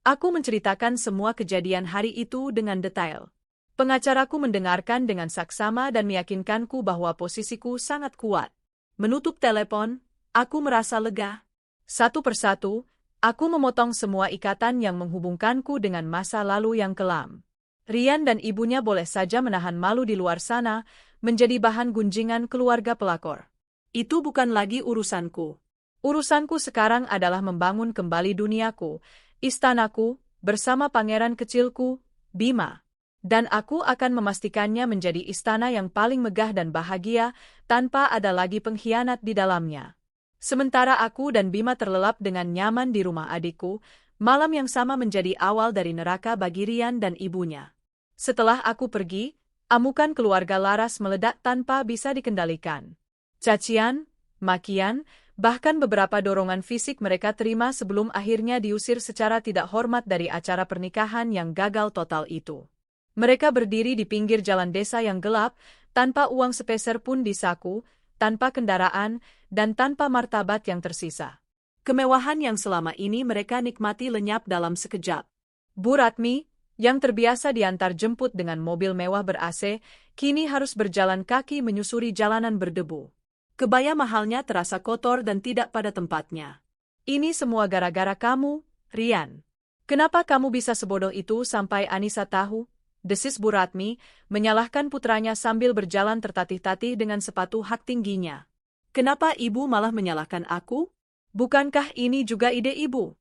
S1: Aku menceritakan semua kejadian hari itu dengan detail. Pengacaraku mendengarkan dengan saksama dan meyakinkanku bahwa posisiku sangat kuat. Menutup telepon, aku merasa lega. Satu persatu, aku memotong semua ikatan yang menghubungkanku dengan masa lalu yang kelam. Rian dan ibunya boleh saja menahan malu di luar sana, menjadi bahan gunjingan keluarga pelakor. Itu bukan lagi urusanku. Urusanku sekarang adalah membangun kembali duniaku, istanaku, bersama pangeran kecilku, Bima. Dan aku akan memastikannya menjadi istana yang paling megah dan bahagia, tanpa ada lagi pengkhianat di dalamnya. Sementara aku dan Bima terlelap dengan nyaman di rumah adikku, malam yang sama menjadi awal dari neraka bagi Rian dan ibunya. Setelah aku pergi, amukan keluarga Laras meledak tanpa bisa dikendalikan. Cacian, makian, bahkan beberapa dorongan fisik mereka terima sebelum akhirnya diusir secara tidak hormat dari acara pernikahan yang gagal total itu. Mereka berdiri di pinggir jalan desa yang gelap, tanpa uang sepeser pun di saku, tanpa kendaraan, dan tanpa martabat yang tersisa. Kemewahan yang selama ini mereka nikmati lenyap dalam sekejap. Bu Ratmi, yang terbiasa diantar jemput dengan mobil mewah ber-AC, kini harus berjalan kaki menyusuri jalanan berdebu. Kebaya mahalnya terasa kotor dan tidak pada tempatnya. Ini semua gara-gara kamu, Rian. Kenapa kamu bisa sebodoh itu sampai Anissa tahu? Desis Bu Ratmi, menyalahkan putranya sambil berjalan tertatih-tatih dengan sepatu hak tingginya. Kenapa ibu malah menyalahkan aku? Bukankah ini juga ide ibu?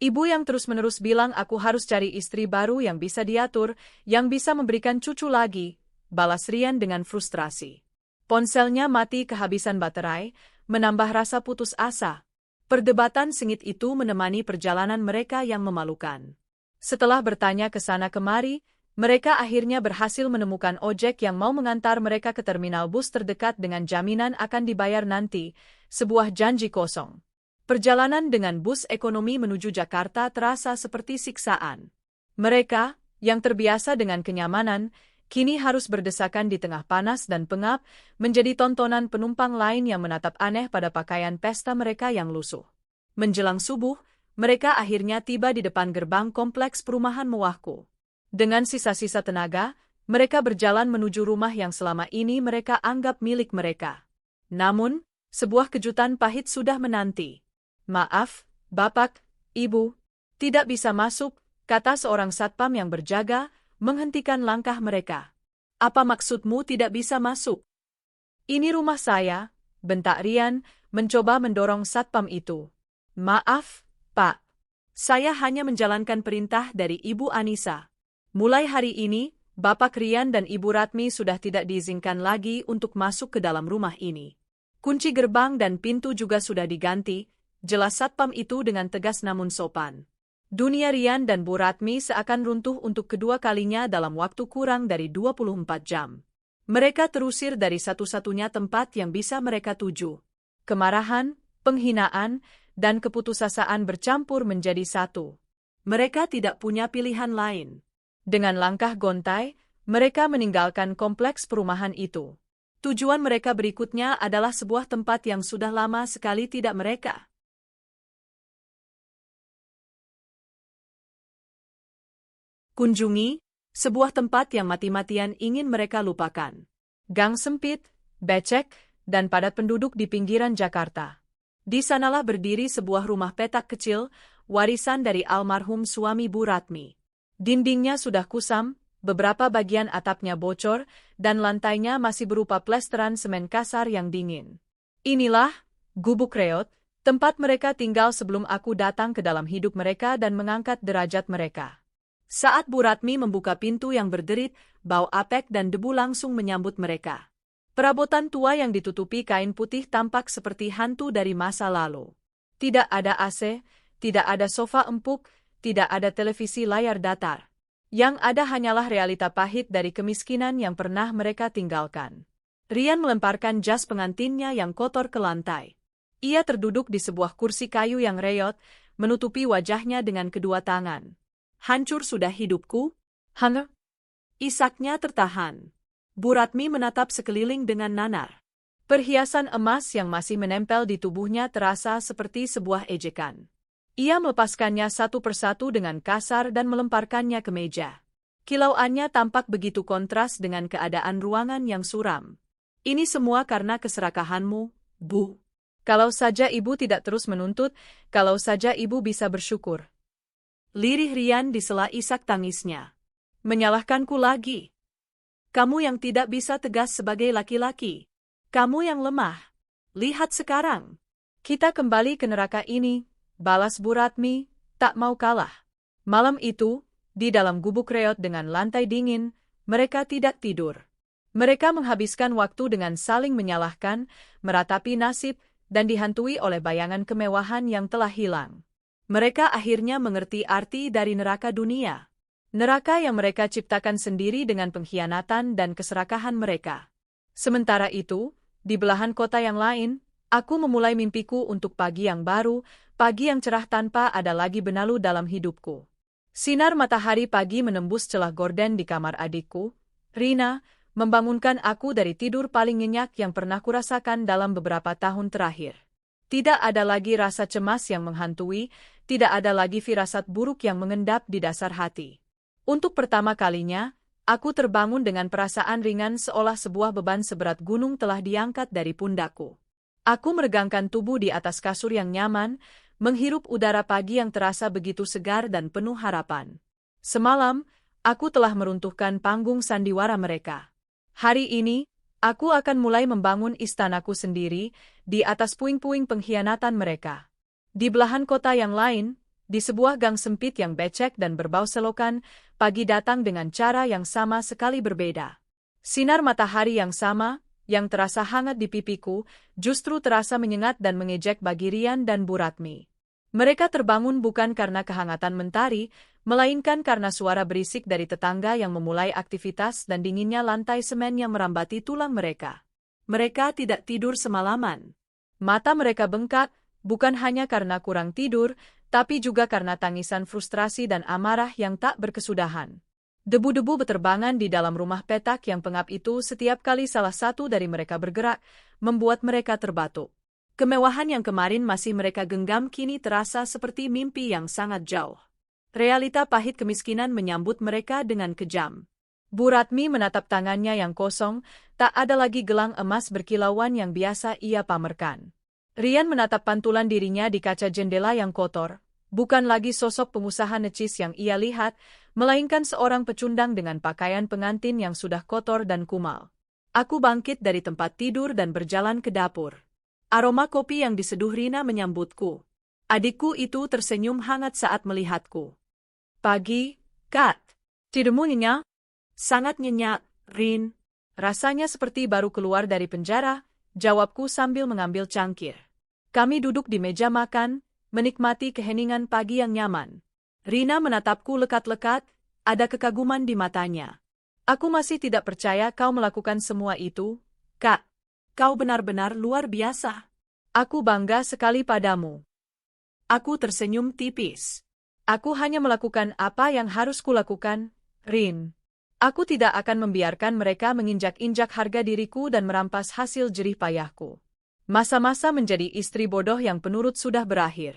S1: Ibu yang terus-menerus bilang aku harus cari istri baru yang bisa diatur, yang bisa memberikan cucu lagi, balas Rian dengan frustrasi. Ponselnya mati kehabisan baterai, menambah rasa putus asa. Perdebatan sengit itu menemani perjalanan mereka yang memalukan. Setelah bertanya ke sana kemari, mereka akhirnya berhasil menemukan ojek yang mau mengantar mereka ke terminal bus terdekat dengan jaminan akan dibayar nanti, sebuah janji kosong. Perjalanan dengan bus ekonomi menuju Jakarta terasa seperti siksaan. Mereka, yang terbiasa dengan kenyamanan, kini harus berdesakan di tengah panas dan pengap, menjadi tontonan penumpang lain yang menatap aneh pada pakaian pesta mereka yang lusuh. Menjelang subuh, mereka akhirnya tiba di depan gerbang kompleks perumahan mewahku. Dengan sisa-sisa tenaga, mereka berjalan menuju rumah yang selama ini mereka anggap milik mereka. Namun, Sebuah kejutan pahit sudah menanti. Maaf, Bapak, Ibu, tidak bisa masuk, kata seorang satpam yang berjaga, menghentikan langkah mereka. Apa maksudmu tidak bisa masuk? Ini rumah saya, bentak Rian, mencoba mendorong satpam itu. Maaf, Pak. Saya hanya menjalankan perintah dari Ibu Anissa. Mulai hari ini, Bapak Rian dan Ibu Ratmi sudah tidak diizinkan lagi untuk masuk ke dalam rumah ini. Kunci gerbang dan pintu juga sudah diganti, jelas satpam itu dengan tegas namun sopan. Dunia Rian dan Bu Ratmi seakan runtuh untuk kedua kalinya dalam waktu kurang dari 24 jam. Mereka terusir dari satu-satunya tempat yang bisa mereka tuju. Kemarahan, penghinaan, dan keputusasaan bercampur menjadi satu. Mereka tidak punya pilihan lain. Dengan langkah gontai, mereka meninggalkan kompleks perumahan itu. Tujuan mereka berikutnya adalah sebuah tempat yang sudah lama sekali tidak mereka kunjungi, sebuah tempat yang mati-matian ingin mereka lupakan. Gang sempit, becek, dan padat penduduk di pinggiran Jakarta. Di sanalah berdiri sebuah rumah petak kecil, warisan dari almarhum suami Bu Ratmi. Dindingnya sudah kusam, beberapa bagian atapnya bocor, dan lantainya masih berupa plesteran semen kasar yang dingin. Inilah, Gubuk Reot, tempat mereka tinggal sebelum aku datang ke dalam hidup mereka dan mengangkat derajat mereka. Saat Bu Ratmi membuka pintu yang berderit, bau apek dan debu langsung menyambut mereka. Perabotan tua yang ditutupi kain putih tampak seperti hantu dari masa lalu. Tidak ada AC, tidak ada sofa empuk, tidak ada televisi layar datar. Yang ada hanyalah realita pahit dari kemiskinan yang pernah mereka tinggalkan. Rian melemparkan jas pengantinnya yang kotor ke lantai. Ia terduduk di sebuah kursi kayu yang reyot, menutupi wajahnya dengan kedua tangan. Hancur sudah hidupku? Hanga? Isaknya tertahan. Bu Ratmi menatap sekeliling dengan nanar. Perhiasan emas yang masih menempel di tubuhnya terasa seperti sebuah ejekan. Ia melepaskannya satu persatu dengan kasar dan melemparkannya ke meja. Kilauannya tampak begitu kontras dengan keadaan ruangan yang suram. Ini semua karena keserakahanmu, Bu. Kalau saja ibu tidak terus menuntut, kalau saja ibu bisa bersyukur. Lirih Rian di sela isak tangisnya. Menyalahkanku lagi. Kamu yang tidak bisa tegas sebagai laki-laki. Kamu yang lemah. Lihat sekarang. Kita kembali ke neraka ini. Balas Bu Ratmi, tak mau kalah. Malam itu, di dalam gubuk reot dengan lantai dingin, mereka tidak tidur. Mereka menghabiskan waktu dengan saling menyalahkan, meratapi nasib, dan dihantui oleh bayangan kemewahan yang telah hilang. Mereka akhirnya mengerti arti dari neraka dunia. Neraka yang mereka ciptakan sendiri dengan pengkhianatan dan keserakahan mereka. Sementara itu, di belahan kota yang lain, aku memulai mimpiku untuk pagi yang baru, pagi yang cerah tanpa ada lagi benalu dalam hidupku. Sinar matahari pagi menembus celah gorden di kamar adikku, Rina, membangunkan aku dari tidur paling nyenyak yang pernah kurasakan dalam beberapa tahun terakhir. Tidak ada lagi rasa cemas yang menghantui, tidak ada lagi firasat buruk yang mengendap di dasar hati. Untuk pertama kalinya, aku terbangun dengan perasaan ringan seolah sebuah beban seberat gunung telah diangkat dari pundakku. Aku meregangkan tubuh di atas kasur yang nyaman, menghirup udara pagi yang terasa begitu segar dan penuh harapan. Semalam, aku telah meruntuhkan panggung sandiwara mereka. Hari ini, aku akan mulai membangun istanaku sendiri, di atas puing-puing pengkhianatan mereka. Di belahan kota yang lain, di sebuah gang sempit yang becek dan berbau selokan, pagi datang dengan cara yang sama sekali berbeda. Sinar matahari yang sama, yang terasa hangat di pipiku, justru terasa menyengat dan mengejek bagi Rian dan Bu Ratmi. Mereka terbangun bukan karena kehangatan mentari, melainkan karena suara berisik dari tetangga yang memulai aktivitas dan dinginnya lantai semen yang merambati tulang mereka. Mereka tidak tidur semalaman. Mata mereka bengkak, bukan hanya karena kurang tidur, tapi juga karena tangisan frustrasi dan amarah yang tak berkesudahan. Debu-debu beterbangan di dalam rumah petak yang pengap itu setiap kali salah satu dari mereka bergerak, membuat mereka terbatuk. Kemewahan yang kemarin masih mereka genggam kini terasa seperti mimpi yang sangat jauh. Realita pahit kemiskinan menyambut mereka dengan kejam. Bu Ratmi menatap tangannya yang kosong, tak ada lagi gelang emas berkilauan yang biasa ia pamerkan. Rian menatap pantulan dirinya di kaca jendela yang kotor, bukan lagi sosok pengusaha necis yang ia lihat, melainkan seorang pecundang dengan pakaian pengantin yang sudah kotor dan kumal. Aku bangkit dari tempat tidur dan berjalan ke dapur. Aroma kopi yang diseduh Rina menyambutku. Adikku itu tersenyum hangat saat melihatku. Pagi, Kat. Tidurmu nyenyak? Sangat nyenyak, Rin. Rasanya seperti baru keluar dari penjara, jawabku sambil mengambil cangkir. Kami duduk di meja makan, menikmati keheningan pagi yang nyaman. Rina menatapku lekat-lekat, ada kekaguman di matanya. Aku masih tidak percaya kau melakukan semua itu, Kak. Kau benar-benar luar biasa. Aku bangga sekali padamu. Aku tersenyum tipis. Aku hanya melakukan apa yang harus kulakukan, Rin. Aku tidak akan membiarkan mereka menginjak-injak harga diriku dan merampas hasil jerih payahku. Masa-masa menjadi istri bodoh yang penurut sudah berakhir.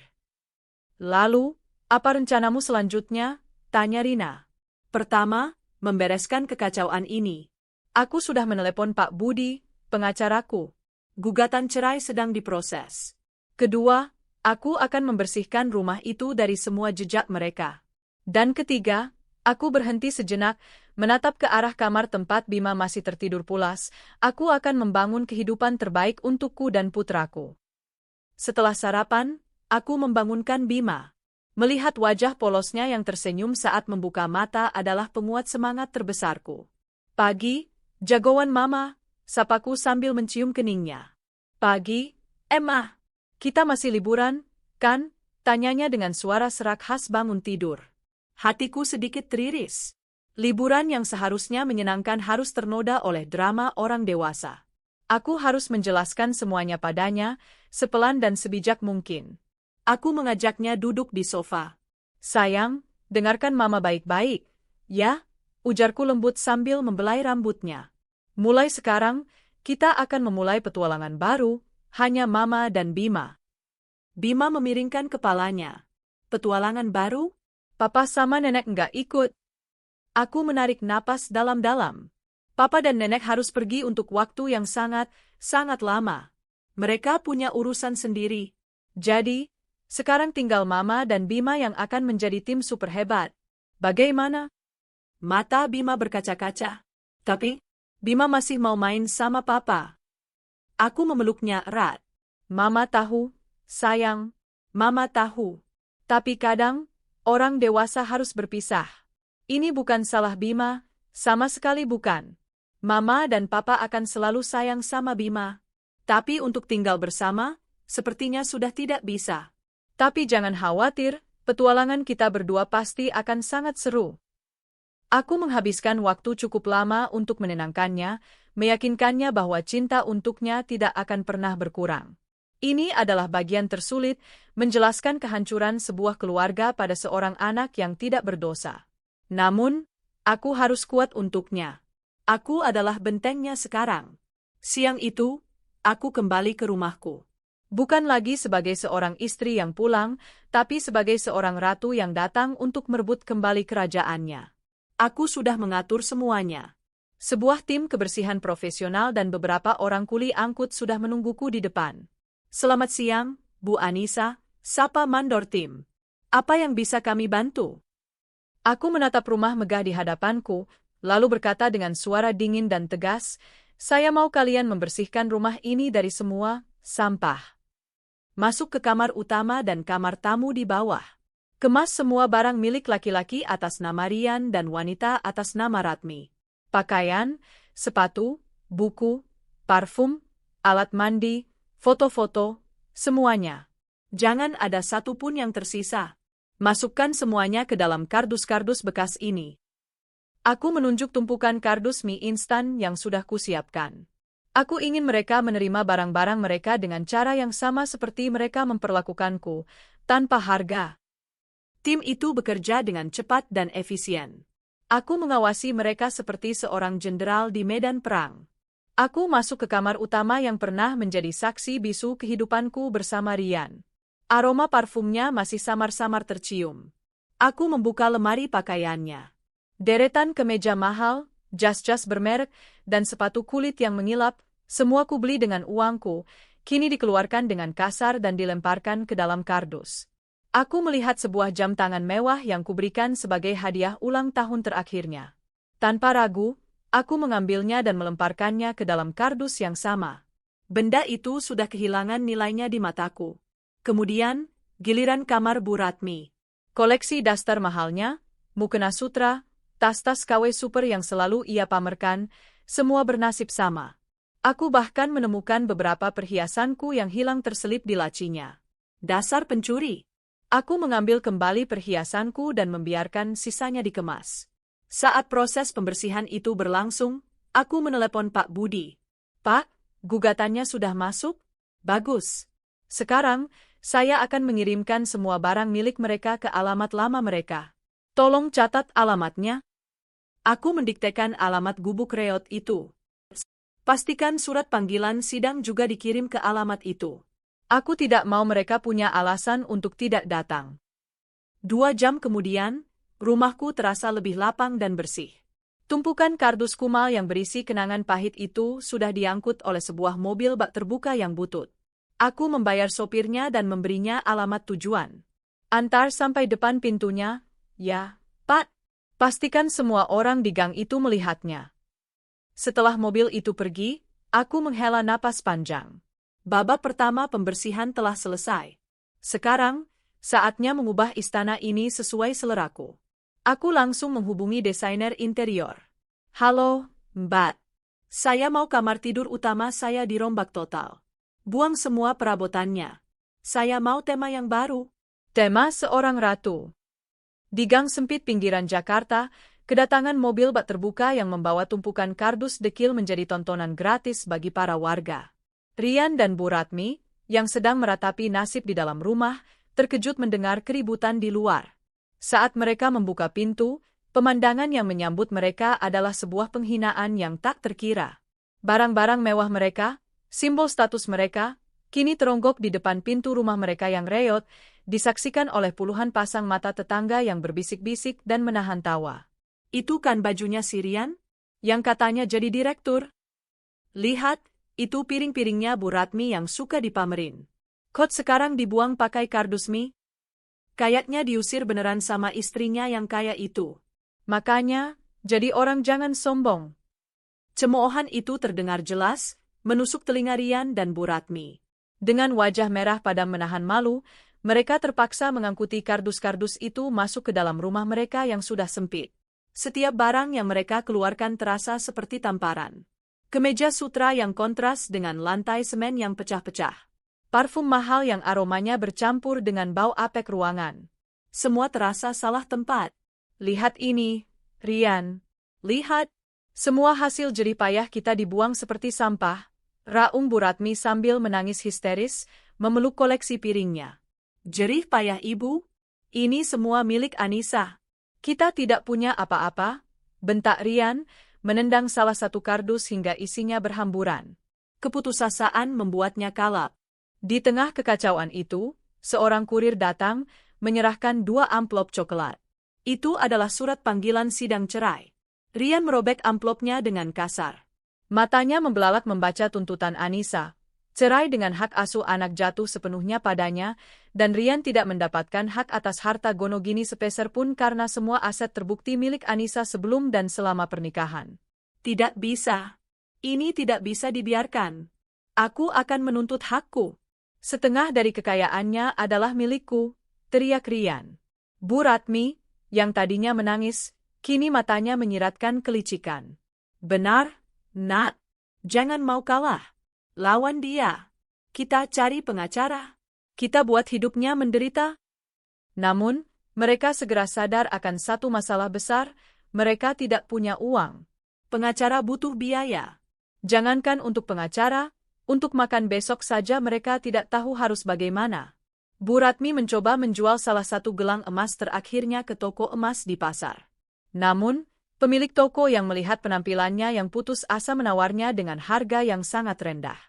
S1: Lalu, apa rencanamu selanjutnya? Tanya Rina. Pertama, membereskan kekacauan ini. Aku sudah menelepon Pak Budi, pengacaraku. Gugatan cerai sedang diproses. Kedua, aku akan membersihkan rumah itu dari semua jejak mereka. Dan ketiga, aku berhenti sejenak, menatap ke arah kamar tempat Bima masih tertidur pulas. Aku akan membangun kehidupan terbaik untukku dan putraku. Setelah sarapan, aku membangunkan Bima. Melihat wajah polosnya yang tersenyum saat membuka mata adalah penguat semangat terbesarku. Pagi, jagoan mama, sapaku sambil mencium keningnya. Pagi, Emma. Kita masih liburan, kan? Tanyanya dengan suara serak khas bangun tidur. Hatiku sedikit teriris. Liburan yang seharusnya menyenangkan harus ternoda oleh drama orang dewasa. Aku harus menjelaskan semuanya padanya, sepelan dan sebijak mungkin. Aku mengajaknya duduk di sofa. Sayang, dengarkan mama baik-baik, ya? Ujarku lembut sambil membelai rambutnya. Mulai sekarang, kita akan memulai petualangan baru, hanya mama dan Bima. Bima memiringkan kepalanya. Petualangan baru? Papa sama nenek enggak ikut. Aku menarik napas dalam-dalam. Papa dan nenek harus pergi untuk waktu yang sangat lama. Mereka punya urusan sendiri. Jadi, sekarang tinggal Mama dan Bima yang akan menjadi tim super hebat. Bagaimana? Mata Bima berkaca-kaca. Tapi, Bima masih mau main sama Papa. Aku memeluknya erat. Mama tahu, sayang. Mama tahu. Tapi kadang, orang dewasa harus berpisah. Ini bukan salah Bima, sama sekali bukan. Mama dan Papa akan selalu sayang sama Bima. Tapi untuk tinggal bersama, sepertinya sudah tidak bisa. Tapi jangan khawatir, petualangan kita berdua pasti akan sangat seru. Aku menghabiskan waktu cukup lama untuk menenangkannya, meyakinkannya bahwa cinta untuknya tidak akan pernah berkurang. Ini adalah bagian tersulit, menjelaskan kehancuran sebuah keluarga pada seorang anak yang tidak berdosa. Namun, aku harus kuat untuknya. Aku adalah bentengnya sekarang. Siang itu, aku kembali ke rumahku. Bukan lagi sebagai seorang istri yang pulang, tapi sebagai seorang ratu yang datang untuk merebut kembali kerajaannya. Aku sudah mengatur semuanya. Sebuah tim kebersihan profesional dan beberapa orang kuli angkut sudah menungguku di depan. Selamat siang, Bu Anissa, sapa mandor tim. Apa yang bisa kami bantu? Aku menatap rumah megah di hadapanku, lalu berkata dengan suara dingin dan tegas, saya mau kalian membersihkan rumah ini dari semua sampah. Masuk ke kamar utama dan kamar tamu di bawah. Kemas semua barang milik laki-laki atas nama Rian dan wanita atas nama Ratmi. Pakaian, sepatu, buku, parfum, alat mandi, foto-foto, semuanya. Jangan ada satupun yang tersisa. Masukkan semuanya ke dalam kardus-kardus bekas ini. Aku menunjuk tumpukan kardus mie instan yang sudah kusiapkan. Aku ingin mereka menerima barang-barang mereka dengan cara yang sama seperti mereka memperlakukanku, tanpa harga. Tim itu bekerja dengan cepat dan efisien. Aku mengawasi mereka seperti seorang jenderal di medan perang. Aku masuk ke kamar utama yang pernah menjadi saksi bisu kehidupanku bersama Rian. Aroma parfumnya masih samar-samar tercium. Aku membuka lemari pakaiannya. Deretan kemeja mahal, jas-jas bermerek, dan sepatu kulit yang mengilap, semua kubeli dengan uangku, kini dikeluarkan dengan kasar dan dilemparkan ke dalam kardus. Aku melihat sebuah jam tangan mewah yang kuberikan sebagai hadiah ulang tahun terakhirnya. Tanpa ragu, aku mengambilnya dan melemparkannya ke dalam kardus yang sama. Benda itu sudah kehilangan nilainya di mataku. Kemudian, giliran kamar Bu Ratmi. Koleksi daster mahalnya, mukena sutra, tas-tas KW super yang selalu ia pamerkan, semua bernasib sama. Aku bahkan menemukan beberapa perhiasanku yang hilang terselip di lacinya. Dasar pencuri. Aku mengambil kembali perhiasanku dan membiarkan sisanya dikemas. Saat proses pembersihan itu berlangsung, aku menelepon Pak Budi. Pak, gugatannya sudah masuk? Bagus. Sekarang, saya akan mengirimkan semua barang milik mereka ke alamat lama mereka. Tolong catat alamatnya. Aku mendiktekan alamat gubuk reot itu. Pastikan surat panggilan sidang juga dikirim ke alamat itu. Aku tidak mau mereka punya alasan untuk tidak datang. 2 jam kemudian, rumahku terasa lebih lapang dan bersih. Tumpukan kardus kumal yang berisi kenangan pahit itu sudah diangkut oleh sebuah mobil bak terbuka yang butut. Aku membayar sopirnya dan memberinya alamat tujuan. Antar sampai depan pintunya, ya, Pak. Pastikan semua orang di gang itu melihatnya. Setelah mobil itu pergi, aku menghela napas panjang. Babak pertama pembersihan telah selesai. Sekarang, saatnya mengubah istana ini sesuai seleraku. Aku langsung menghubungi desainer interior. Halo, Mbak. Saya mau kamar tidur utama saya dirombak total. Buang semua perabotannya. Saya mau tema yang baru. Tema seorang ratu. Di gang sempit pinggiran Jakarta, kedatangan mobil bak terbuka yang membawa tumpukan kardus dekil menjadi tontonan gratis bagi para warga. Rian dan Bu Ratmi, yang sedang meratapi nasib di dalam rumah, terkejut mendengar keributan di luar. Saat mereka membuka pintu, pemandangan yang menyambut mereka adalah sebuah penghinaan yang tak terkira. Barang-barang mewah mereka, simbol status mereka, kini teronggok di depan pintu rumah mereka yang reot, disaksikan oleh puluhan pasang mata tetangga yang berbisik-bisik dan menahan tawa. Itu kan bajunya si Rian? Yang katanya jadi direktur. Lihat, itu piring-piringnya Bu Ratmi yang suka dipamerin. Kok sekarang dibuang pakai kardus mie? Kayaknya diusir beneran sama istrinya yang kaya itu. Makanya, jadi orang jangan sombong. Cemoohan itu terdengar jelas, menusuk telinga Rian dan Bu Ratmi. Dengan wajah merah padam menahan malu, mereka terpaksa mengangkuti kardus-kardus itu masuk ke dalam rumah mereka yang sudah sempit. Setiap barang yang mereka keluarkan terasa seperti tamparan. Kemeja sutra yang kontras dengan lantai semen yang pecah-pecah. Parfum mahal yang aromanya bercampur dengan bau apek ruangan. Semua terasa salah tempat. Lihat ini, Rian. Lihat. Semua hasil jerih payah kita dibuang seperti sampah. Raung Bu Ratmi sambil menangis histeris, memeluk koleksi piringnya. Jerih payah ibu? Ini semua milik Anissa. Kita tidak punya apa-apa, bentak Rian, menendang salah satu kardus hingga isinya berhamburan. Keputusasaan membuatnya kalap. Di tengah kekacauan itu, seorang kurir datang, menyerahkan 2 amplop coklat. Itu adalah surat panggilan sidang cerai. Rian merobek amplopnya dengan kasar. Matanya membelalak membaca tuntutan Anissa. Cerai dengan hak asuh anak jatuh sepenuhnya padanya, dan Rian tidak mendapatkan hak atas harta Gonogini sepeser pun karena semua aset terbukti milik Anissa sebelum dan selama pernikahan. Tidak bisa. Ini tidak bisa dibiarkan. Aku akan menuntut hakku. Setengah dari kekayaannya adalah milikku, teriak Rian. Bu Ratmi, yang tadinya menangis, kini matanya menyiratkan kelicikan. Benar, Nak. Jangan mau kalah. Lawan dia. Kita cari pengacara. Kita buat hidupnya menderita. Namun, mereka segera sadar akan satu masalah besar, mereka tidak punya uang. Pengacara butuh biaya. Jangankan untuk pengacara, untuk makan besok saja mereka tidak tahu harus bagaimana. Bu Ratmi mencoba menjual salah satu gelang emas terakhirnya ke toko emas di pasar. Namun, pemilik toko yang melihat penampilannya yang putus asa menawarnya dengan harga yang sangat rendah.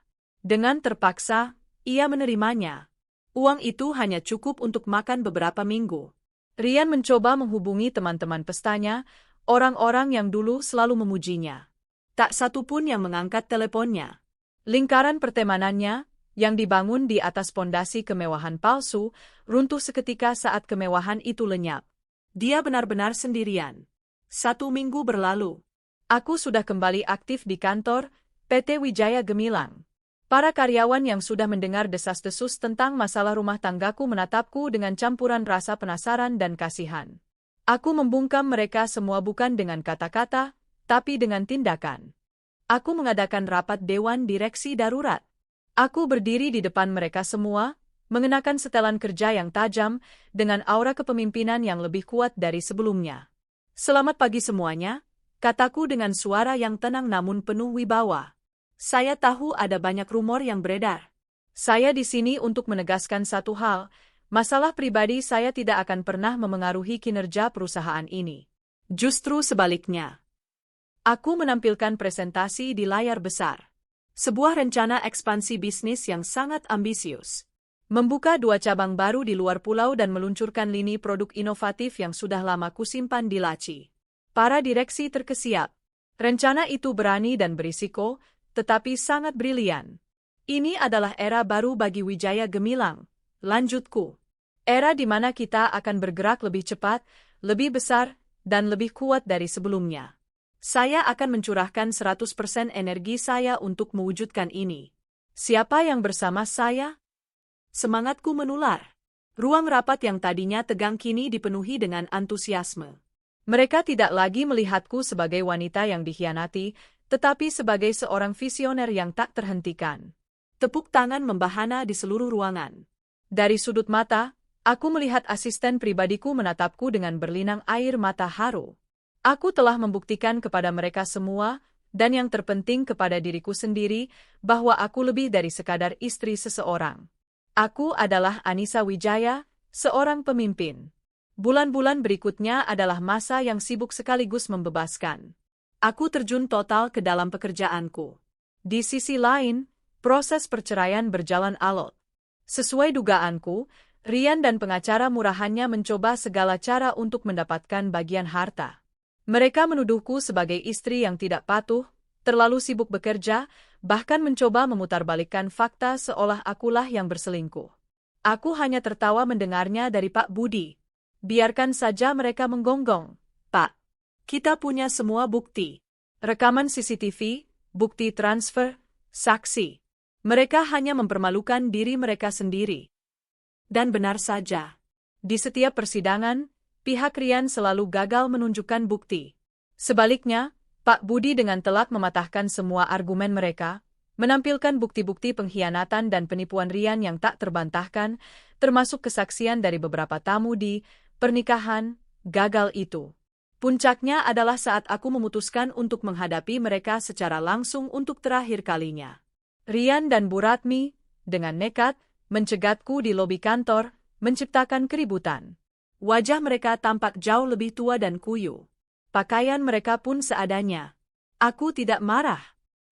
S1: Dengan terpaksa, ia menerimanya. Uang itu hanya cukup untuk makan beberapa minggu. Rian mencoba menghubungi teman-teman pestanya, orang-orang yang dulu selalu memujinya. Tak satu pun yang mengangkat teleponnya. Lingkaran pertemanannya, yang dibangun di atas pondasi kemewahan palsu, runtuh seketika saat kemewahan itu lenyap. Dia benar-benar sendirian. 1 minggu berlalu. Aku sudah kembali aktif di kantor PT Wijaya Gemilang. Para karyawan yang sudah mendengar desas-desus tentang masalah rumah tanggaku menatapku dengan campuran rasa penasaran dan kasihan. Aku membungkam mereka semua bukan dengan kata-kata, tapi dengan tindakan. Aku mengadakan rapat dewan direksi darurat. Aku berdiri di depan mereka semua, mengenakan setelan kerja yang tajam, dengan aura kepemimpinan yang lebih kuat dari sebelumnya. Selamat pagi semuanya, kataku dengan suara yang tenang namun penuh wibawa. Saya tahu ada banyak rumor yang beredar. Saya di sini untuk menegaskan satu hal, masalah pribadi saya tidak akan pernah memengaruhi kinerja perusahaan ini. Justru sebaliknya. Aku menampilkan presentasi di layar besar. Sebuah rencana ekspansi bisnis yang sangat ambisius. Membuka 2 cabang baru di luar pulau dan meluncurkan lini produk inovatif yang sudah lama kusimpan di laci. Para direksi terkesiap. Rencana itu berani dan berisiko, tetapi sangat brilian. Ini adalah era baru bagi Wijaya Gemilang, lanjutku. Era di mana kita akan bergerak lebih cepat, lebih besar, dan lebih kuat dari sebelumnya. Saya akan mencurahkan 100% energi saya untuk mewujudkan ini. Siapa yang bersama saya? Semangatku menular. Ruang rapat yang tadinya tegang kini dipenuhi dengan antusiasme. Mereka tidak lagi melihatku sebagai wanita yang dikhianati, tetapi sebagai seorang visioner yang tak terhentikan. Tepuk tangan membahana di seluruh ruangan. Dari sudut mata, aku melihat asisten pribadiku menatapku dengan berlinang air mata haru. Aku telah membuktikan kepada mereka semua, dan yang terpenting kepada diriku sendiri, bahwa aku lebih dari sekadar istri seseorang. Aku adalah Anissa Wijaya, seorang pemimpin. Bulan-bulan berikutnya adalah masa yang sibuk sekaligus membebaskan. Aku terjun total ke dalam pekerjaanku. Di sisi lain, proses perceraian berjalan alot. Sesuai dugaanku, Rian dan pengacara murahannya mencoba segala cara untuk mendapatkan bagian harta. Mereka menuduhku sebagai istri yang tidak patuh, terlalu sibuk bekerja, bahkan mencoba memutarbalikkan fakta seolah akulah yang berselingkuh. Aku hanya tertawa mendengarnya dari Pak Budi. Biarkan saja mereka menggonggong, Pak. Kita punya semua bukti. Rekaman CCTV, bukti transfer, saksi. Mereka hanya mempermalukan diri mereka sendiri. Dan benar saja. Di setiap persidangan, pihak Rian selalu gagal menunjukkan bukti. Sebaliknya, Pak Budi dengan telak mematahkan semua argumen mereka, menampilkan bukti-bukti pengkhianatan dan penipuan Rian yang tak terbantahkan, termasuk kesaksian dari beberapa tamu di pernikahan gagal itu. Puncaknya adalah saat aku memutuskan untuk menghadapi mereka secara langsung untuk terakhir kalinya. Rian dan Bu Ratmi, dengan nekat, mencegatku di lobi kantor, menciptakan keributan. Wajah mereka tampak jauh lebih tua dan kuyu. Pakaian mereka pun seadanya. Aku tidak marah.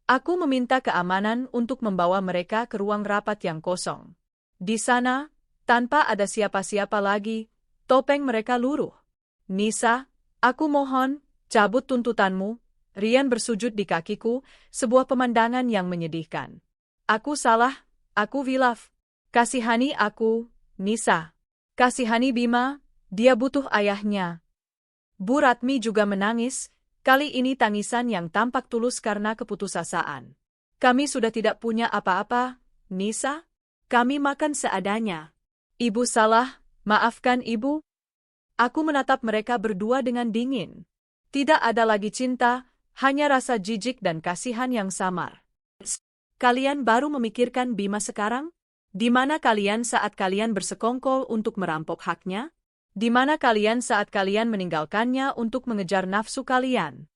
S1: Aku meminta keamanan untuk membawa mereka ke ruang rapat yang kosong. Di sana, tanpa ada siapa-siapa lagi, topeng mereka luruh. Nisa, aku mohon, cabut tuntutanmu. Rian bersujud di kakiku, sebuah pemandangan yang menyedihkan. Aku salah, aku hilaf. Kasihani aku, Nisa. Kasihani Bima. Dia butuh ayahnya. Bu Ratmi juga menangis, kali ini tangisan yang tampak tulus karena keputusasaan. Kami sudah tidak punya apa-apa, Nisa. Kami makan seadanya. Ibu salah, maafkan ibu. Aku menatap mereka berdua dengan dingin. Tidak ada lagi cinta, hanya rasa jijik dan kasihan yang samar. Kalian baru memikirkan Bima sekarang? Di mana kalian saat kalian bersekongkol untuk merampok haknya? Di mana kalian saat kalian meninggalkannya untuk mengejar nafsu kalian?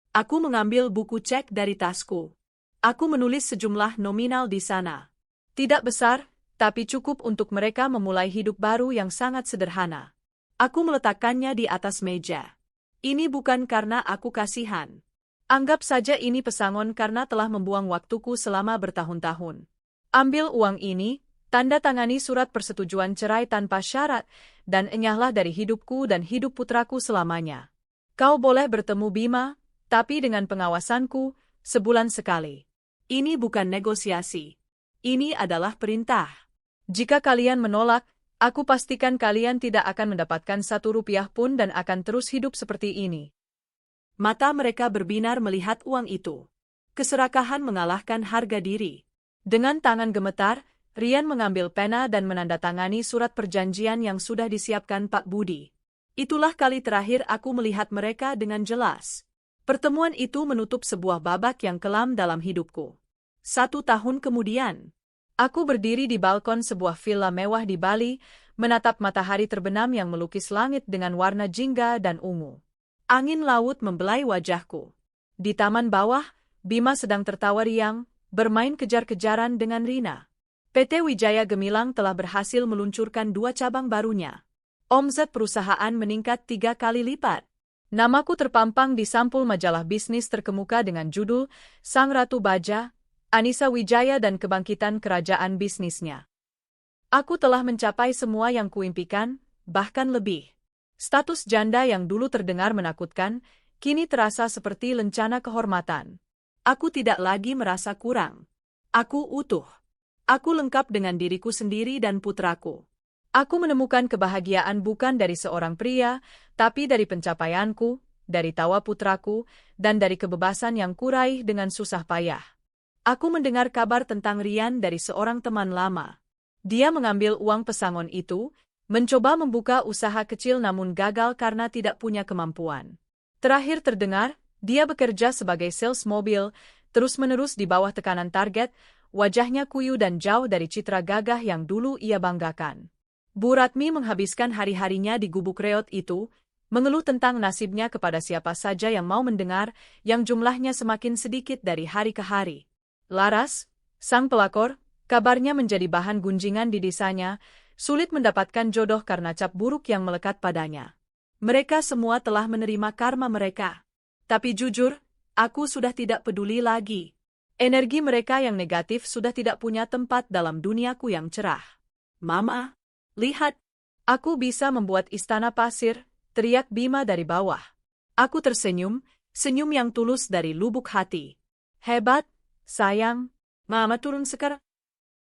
S1: Aku mengambil buku cek dari tasku. Aku menulis sejumlah nominal di sana. Tidak besar, tapi cukup untuk mereka memulai hidup baru yang sangat sederhana. Aku meletakkannya di atas meja. Ini bukan karena aku kasihan. Anggap saja ini pesangon karena telah membuang waktuku selama bertahun-tahun. Ambil uang ini, tanda tangani surat persetujuan cerai tanpa syarat, dan enyahlah dari hidupku dan hidup putraku selamanya. Kau boleh bertemu Bima, tapi dengan pengawasanku, sebulan sekali. Ini bukan negosiasi. Ini adalah perintah. Jika kalian menolak, aku pastikan kalian tidak akan mendapatkan 1 rupiah pun dan akan terus hidup seperti ini. Mata mereka berbinar melihat uang itu. Keserakahan mengalahkan harga diri. Dengan tangan gemetar, Rian mengambil pena dan menandatangani surat perjanjian yang sudah disiapkan Pak Budi. Itulah kali terakhir aku melihat mereka dengan jelas. Pertemuan itu menutup sebuah babak yang kelam dalam hidupku. 1 tahun kemudian, aku berdiri di balkon sebuah villa mewah di Bali, menatap matahari terbenam yang melukis langit dengan warna jingga dan ungu. Angin laut membelai wajahku. Di taman bawah, Bima sedang tertawa riang, bermain kejar-kejaran dengan Rina. PT Wijaya Gemilang telah berhasil meluncurkan 2 cabang barunya. Omzet perusahaan meningkat 3 kali lipat. Namaku terpampang di sampul majalah bisnis terkemuka dengan judul Sang Ratu Baja, Anissa Wijaya dan Kebangkitan Kerajaan Bisnisnya. Aku telah mencapai semua yang kuimpikan, bahkan lebih. Status janda yang dulu terdengar menakutkan, kini terasa seperti lencana kehormatan. Aku tidak lagi merasa kurang. Aku utuh. Aku lengkap dengan diriku sendiri dan putraku. Aku menemukan kebahagiaan bukan dari seorang pria, tapi dari pencapaianku, dari tawa putraku, dan dari kebebasan yang kuraih dengan susah payah. Aku mendengar kabar tentang Rian dari seorang teman lama. Dia mengambil uang pesangon itu, mencoba membuka usaha kecil namun gagal karena tidak punya kemampuan. Terakhir terdengar, dia bekerja sebagai sales mobil, terus-menerus di bawah tekanan target, wajahnya kuyu dan jauh dari citra gagah yang dulu ia banggakan. Bu Ratmi menghabiskan hari-harinya di gubuk reot itu, mengeluh tentang nasibnya kepada siapa saja yang mau mendengar, yang jumlahnya semakin sedikit dari hari ke hari. Laras, sang pelakor, kabarnya menjadi bahan gunjingan di desanya, sulit mendapatkan jodoh karena cap buruk yang melekat padanya. Mereka semua telah menerima karma mereka. Tapi jujur, aku sudah tidak peduli lagi. Energi mereka yang negatif sudah tidak punya tempat dalam duniaku yang cerah. Mama, lihat, aku bisa membuat istana pasir, teriak Bima dari bawah. Aku tersenyum, senyum yang tulus dari lubuk hati. Hebat, sayang. Mama turun sekarang.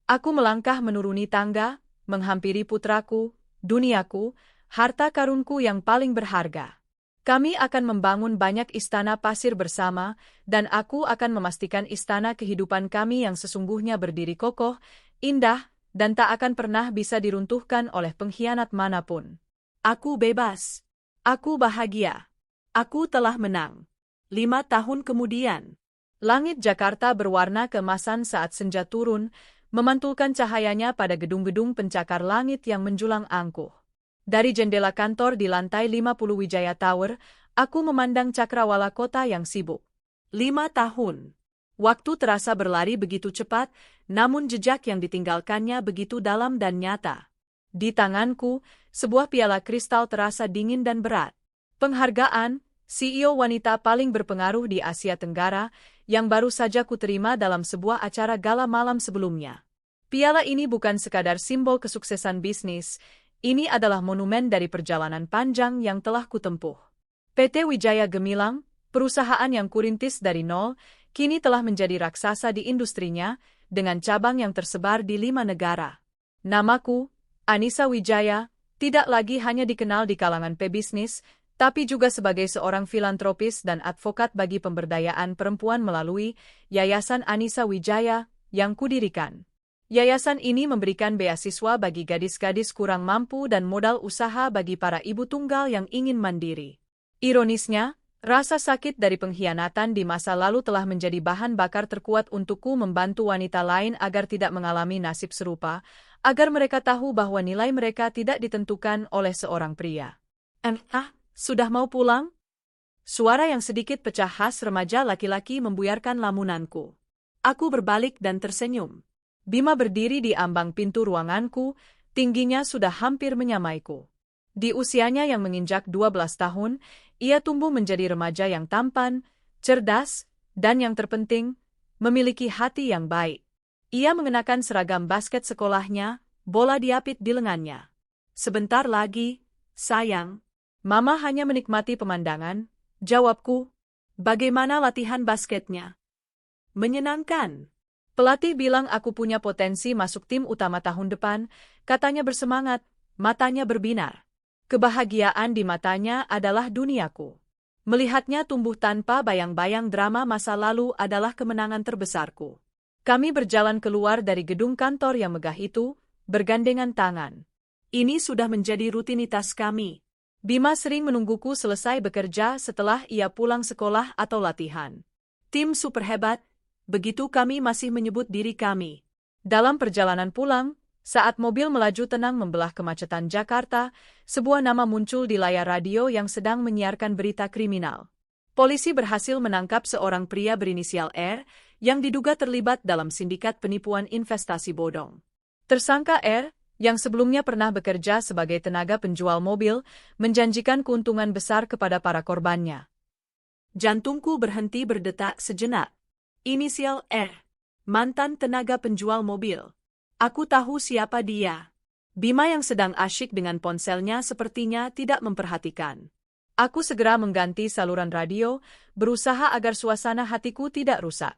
S1: Aku melangkah menuruni tangga, menghampiri putraku, duniaku, harta karunku yang paling berharga. Kami akan membangun banyak istana pasir bersama, dan aku akan memastikan istana kehidupan kami yang sesungguhnya berdiri kokoh, indah, dan tak akan pernah bisa diruntuhkan oleh pengkhianat manapun. Aku bebas. Aku bahagia. Aku telah menang. 5 tahun kemudian, langit Jakarta berwarna keemasan saat senja turun, memantulkan cahayanya pada gedung-gedung pencakar langit yang menjulang angkuh. Dari jendela kantor di lantai 50 Wijaya Tower, aku memandang cakrawala kota yang sibuk. 5 tahun. Waktu terasa berlari begitu cepat, namun jejak yang ditinggalkannya begitu dalam dan nyata. Di tanganku, sebuah piala kristal terasa dingin dan berat. Penghargaan, CEO wanita paling berpengaruh di Asia Tenggara, yang baru saja kuterima dalam sebuah acara gala malam sebelumnya. Piala ini bukan sekadar simbol kesuksesan bisnis, ini adalah monumen dari perjalanan panjang yang telah kutempuh. PT Wijaya Gemilang, perusahaan yang kurintis dari nol, kini telah menjadi raksasa di industrinya, dengan cabang yang tersebar di 5 negara. Namaku, Anissa Wijaya, tidak lagi hanya dikenal di kalangan pebisnis, tapi juga sebagai seorang filantropis dan advokat bagi pemberdayaan perempuan melalui Yayasan Anissa Wijaya yang kudirikan. Yayasan ini memberikan beasiswa bagi gadis-gadis kurang mampu dan modal usaha bagi para ibu tunggal yang ingin mandiri. Ironisnya, rasa sakit dari pengkhianatan di masa lalu telah menjadi bahan bakar terkuat untukku membantu wanita lain agar tidak mengalami nasib serupa, agar mereka tahu bahwa nilai mereka tidak ditentukan oleh seorang pria. Sudah mau pulang? Suara yang sedikit pecah khas remaja laki-laki membuyarkan lamunanku. Aku berbalik dan tersenyum. Bima berdiri di ambang pintu ruanganku, tingginya sudah hampir menyamaiku. Di usianya yang menginjak 12 tahun, ia tumbuh menjadi remaja yang tampan, cerdas, dan yang terpenting, memiliki hati yang baik. Ia mengenakan seragam basket sekolahnya, bola diapit di lengannya. Sebentar lagi, sayang. Mama hanya menikmati pemandangan, Jawabku. Bagaimana latihan basketnya? Menyenangkan. Pelatih bilang aku punya potensi masuk tim utama tahun depan, katanya bersemangat, matanya berbinar. Kebahagiaan di matanya adalah duniaku. Melihatnya tumbuh tanpa bayang-bayang drama masa lalu adalah kemenangan terbesarku. Kami berjalan keluar dari gedung kantor yang megah itu, bergandengan tangan. Ini sudah menjadi rutinitas kami. Bima sering menungguku selesai bekerja setelah ia pulang sekolah atau latihan. Tim super hebat, begitu kami masih menyebut diri kami. Dalam perjalanan pulang, saat mobil melaju tenang membelah kemacetan Jakarta, sebuah nama muncul di layar radio yang sedang menyiarkan berita kriminal. Polisi berhasil menangkap seorang pria berinisial R yang diduga terlibat dalam sindikat penipuan investasi bodong. Tersangka R, yang sebelumnya pernah bekerja sebagai tenaga penjual mobil, menjanjikan keuntungan besar kepada para korbannya. Jantungku berhenti berdetak sejenak. Inisial R, mantan tenaga penjual mobil. Aku tahu siapa dia. Bima yang sedang asyik dengan ponselnya sepertinya tidak memperhatikan. Aku segera mengganti saluran radio, berusaha agar suasana hatiku tidak rusak.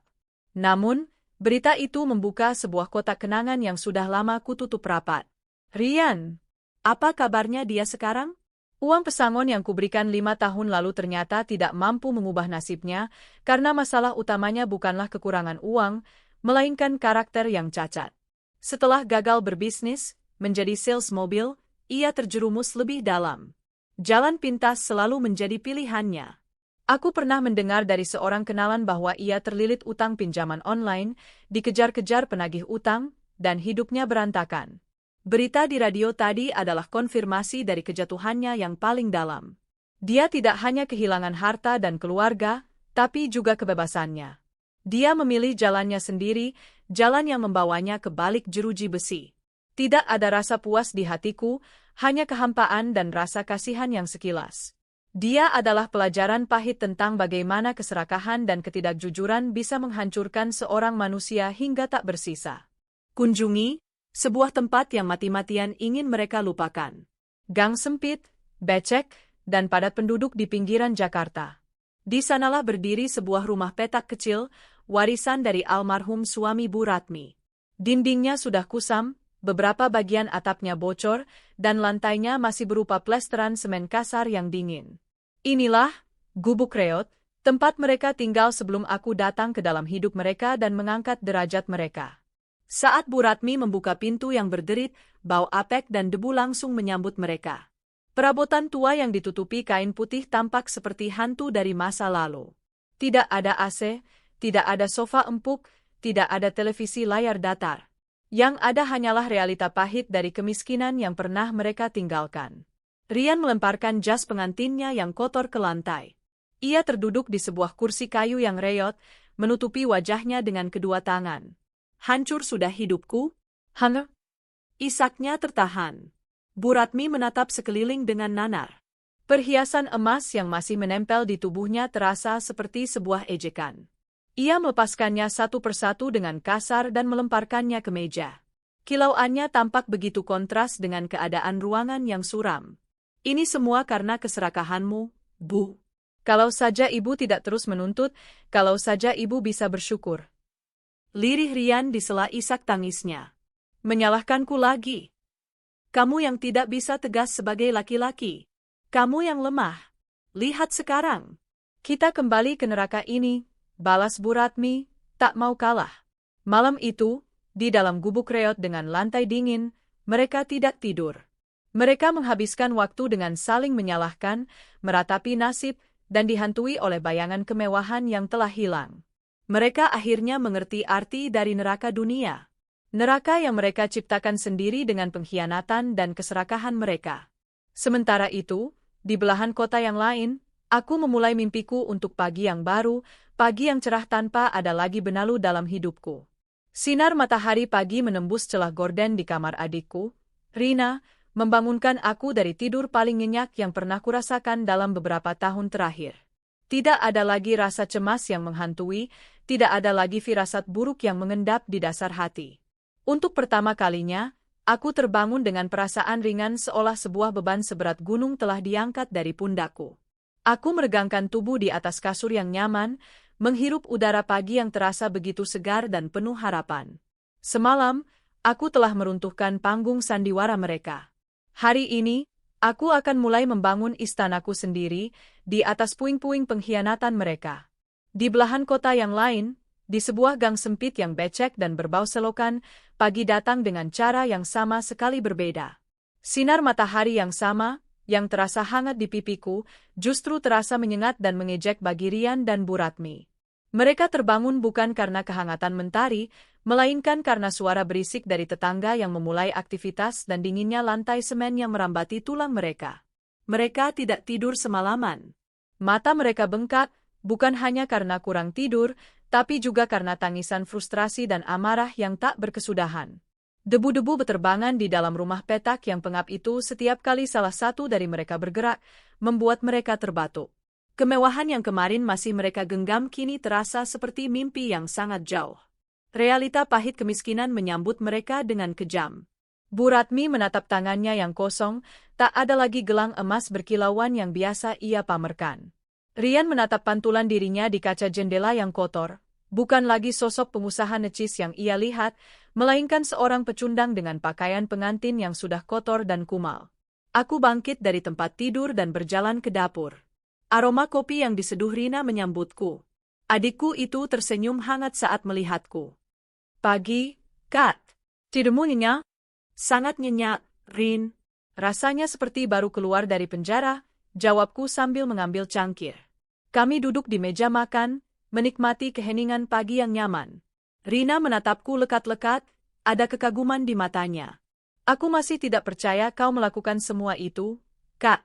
S1: Namun, berita itu membuka sebuah kotak kenangan yang sudah lama kututup rapat. Rian, apa kabarnya dia sekarang? Uang pesangon yang kuberikan 5 tahun lalu ternyata tidak mampu mengubah nasibnya, karena masalah utamanya bukanlah kekurangan uang, melainkan karakter yang cacat. Setelah gagal berbisnis, menjadi sales mobil, ia terjerumus lebih dalam. Jalan pintas selalu menjadi pilihannya. Aku pernah mendengar dari seorang kenalan bahwa ia terlilit utang pinjaman online, dikejar-kejar penagih utang, dan hidupnya berantakan. Berita di radio tadi adalah konfirmasi dari kejatuhannya yang paling dalam. Dia tidak hanya kehilangan harta dan keluarga, tapi juga kebebasannya. Dia memilih jalannya sendiri, jalan yang membawanya ke balik jeruji besi. Tidak ada rasa puas di hatiku, hanya kehampaan dan rasa kasihan yang sekilas. Dia adalah pelajaran pahit tentang bagaimana keserakahan dan ketidakjujuran bisa menghancurkan seorang manusia hingga tak bersisa. Kunjungi sebuah tempat yang mati-matian ingin mereka lupakan. Gang sempit, becek, dan padat penduduk di pinggiran Jakarta. Di sanalah berdiri sebuah rumah petak kecil, warisan dari almarhum suami Bu Ratmi. Dindingnya sudah kusam, beberapa bagian atapnya bocor, dan lantainya masih berupa plesteran semen kasar yang dingin. Inilah Gubuk Reot, tempat mereka tinggal sebelum aku datang ke dalam hidup mereka dan mengangkat derajat mereka. Saat Bu Ratmi membuka pintu yang berderit, bau apek dan debu langsung menyambut mereka. Perabotan tua yang ditutupi kain putih tampak seperti hantu dari masa lalu. Tidak ada AC, tidak ada sofa empuk, tidak ada televisi layar datar. Yang ada hanyalah realita pahit dari kemiskinan yang pernah mereka tinggalkan. Rian melemparkan jas pengantinnya yang kotor ke lantai. Ia terduduk di sebuah kursi kayu yang reot, menutupi wajahnya dengan kedua tangan. Hancur sudah hidupku? Hanga? Isaknya tertahan. Bu Ratmi menatap sekeliling dengan nanar. Perhiasan emas yang masih menempel di tubuhnya terasa seperti sebuah ejekan. Ia melepaskannya satu persatu dengan kasar dan melemparkannya ke meja. Kilauannya tampak begitu kontras dengan keadaan ruangan yang suram. Ini semua karena keserakahanmu, Bu. Kalau saja ibu tidak terus menuntut, kalau saja ibu bisa bersyukur. Lirih Rian disela isak tangisnya. Menyalahkanku lagi. Kamu yang tidak bisa tegas sebagai laki-laki. Kamu yang lemah. Lihat sekarang. Kita kembali ke neraka ini, balas Bu Ratmi, tak mau kalah. Malam itu, di dalam gubuk reot dengan lantai dingin, mereka tidak tidur. Mereka menghabiskan waktu dengan saling menyalahkan, meratapi nasib, dan dihantui oleh bayangan kemewahan yang telah hilang. Mereka akhirnya mengerti arti dari neraka dunia. Neraka yang mereka ciptakan sendiri dengan pengkhianatan dan keserakahan mereka. Sementara itu, di belahan kota yang lain, aku memulai mimpiku untuk pagi yang baru, pagi yang cerah tanpa ada lagi benalu dalam hidupku. Sinar matahari pagi menembus celah gorden di kamar adikku, Rina, membangunkan aku dari tidur paling nyenyak yang pernah kurasakan dalam beberapa tahun terakhir. Tidak ada lagi rasa cemas yang menghantui, tidak ada lagi firasat buruk yang mengendap di dasar hati. Untuk pertama kalinya, aku terbangun dengan perasaan ringan seolah sebuah beban seberat gunung telah diangkat dari pundakku. Aku meregangkan tubuh di atas kasur yang nyaman, menghirup udara pagi yang terasa begitu segar dan penuh harapan. Semalam, aku telah meruntuhkan panggung sandiwara mereka. Hari ini, aku akan mulai membangun istanaku sendiri di atas puing-puing pengkhianatan mereka. Di belahan kota yang lain, di sebuah gang sempit yang becek dan berbau selokan, pagi datang dengan cara yang sama sekali berbeda. Sinar matahari yang sama, yang terasa hangat di pipiku, justru terasa menyengat dan mengejek bagi Rian dan Bu Ratmi. Mereka terbangun bukan karena kehangatan mentari, melainkan karena suara berisik dari tetangga yang memulai aktivitas dan dinginnya lantai semen yang merambati tulang mereka. Mereka tidak tidur semalaman. Mata mereka bengkak, bukan hanya karena kurang tidur, tapi juga karena tangisan frustrasi dan amarah yang tak berkesudahan. Debu-debu beterbangan di dalam rumah petak yang pengap itu setiap kali salah satu dari mereka bergerak, membuat mereka terbatuk. Kemewahan yang kemarin masih mereka genggam kini terasa seperti mimpi yang sangat jauh. Realita pahit kemiskinan menyambut mereka dengan kejam. Bu Ratmi menatap tangannya yang kosong, tak ada lagi gelang emas berkilauan yang biasa ia pamerkan. Rian menatap pantulan dirinya di kaca jendela yang kotor. Bukan lagi sosok pengusaha necis yang ia lihat, melainkan seorang pecundang dengan pakaian pengantin yang sudah kotor dan kumal. Aku bangkit dari tempat tidur dan berjalan ke dapur. Aroma kopi yang diseduh Rina menyambutku. Adikku itu tersenyum hangat saat melihatku. Pagi, Kat. Tidurmu nyenyak? Sangat nyenyak, Rin. Rasanya seperti baru keluar dari penjara, jawabku sambil mengambil cangkir. Kami duduk di meja makan, menikmati keheningan pagi yang nyaman. Rina menatapku lekat-lekat, ada kekaguman di matanya. Aku masih tidak percaya kau melakukan semua itu, Kak.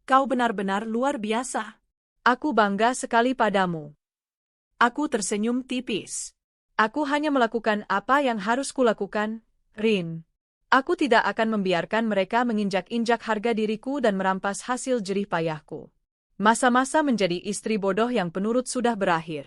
S1: Kau benar-benar luar biasa. Aku bangga sekali padamu. Aku tersenyum tipis. Aku hanya melakukan apa yang harus kulakukan, Rin. Aku tidak akan membiarkan mereka menginjak-injak harga diriku dan merampas hasil jerih payahku. Masa-masa menjadi istri bodoh yang penurut sudah berakhir.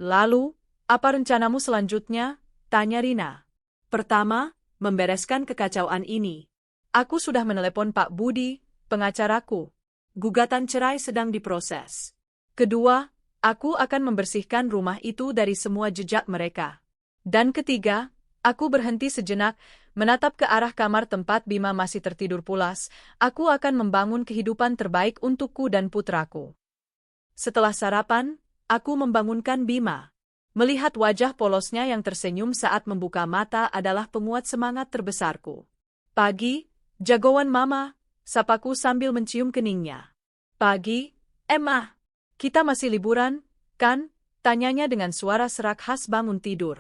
S1: Lalu, apa rencanamu selanjutnya? Tanya Rina. Pertama, membereskan kekacauan ini. Aku sudah menelepon Pak Budi, pengacaraku. Gugatan cerai sedang diproses. Kedua, aku akan membersihkan rumah itu dari semua jejak mereka. Dan ketiga, aku berhenti sejenak, menatap ke arah kamar tempat Bima masih tertidur pulas. Aku akan membangun kehidupan terbaik untukku dan putraku. Setelah sarapan, aku membangunkan Bima. Melihat wajah polosnya yang tersenyum saat membuka mata adalah penguat semangat terbesarku. Pagi, jagoan mama, sapaku sambil mencium keningnya. Pagi, Emma. Kita masih liburan, kan? Tanyanya dengan suara serak khas bangun tidur.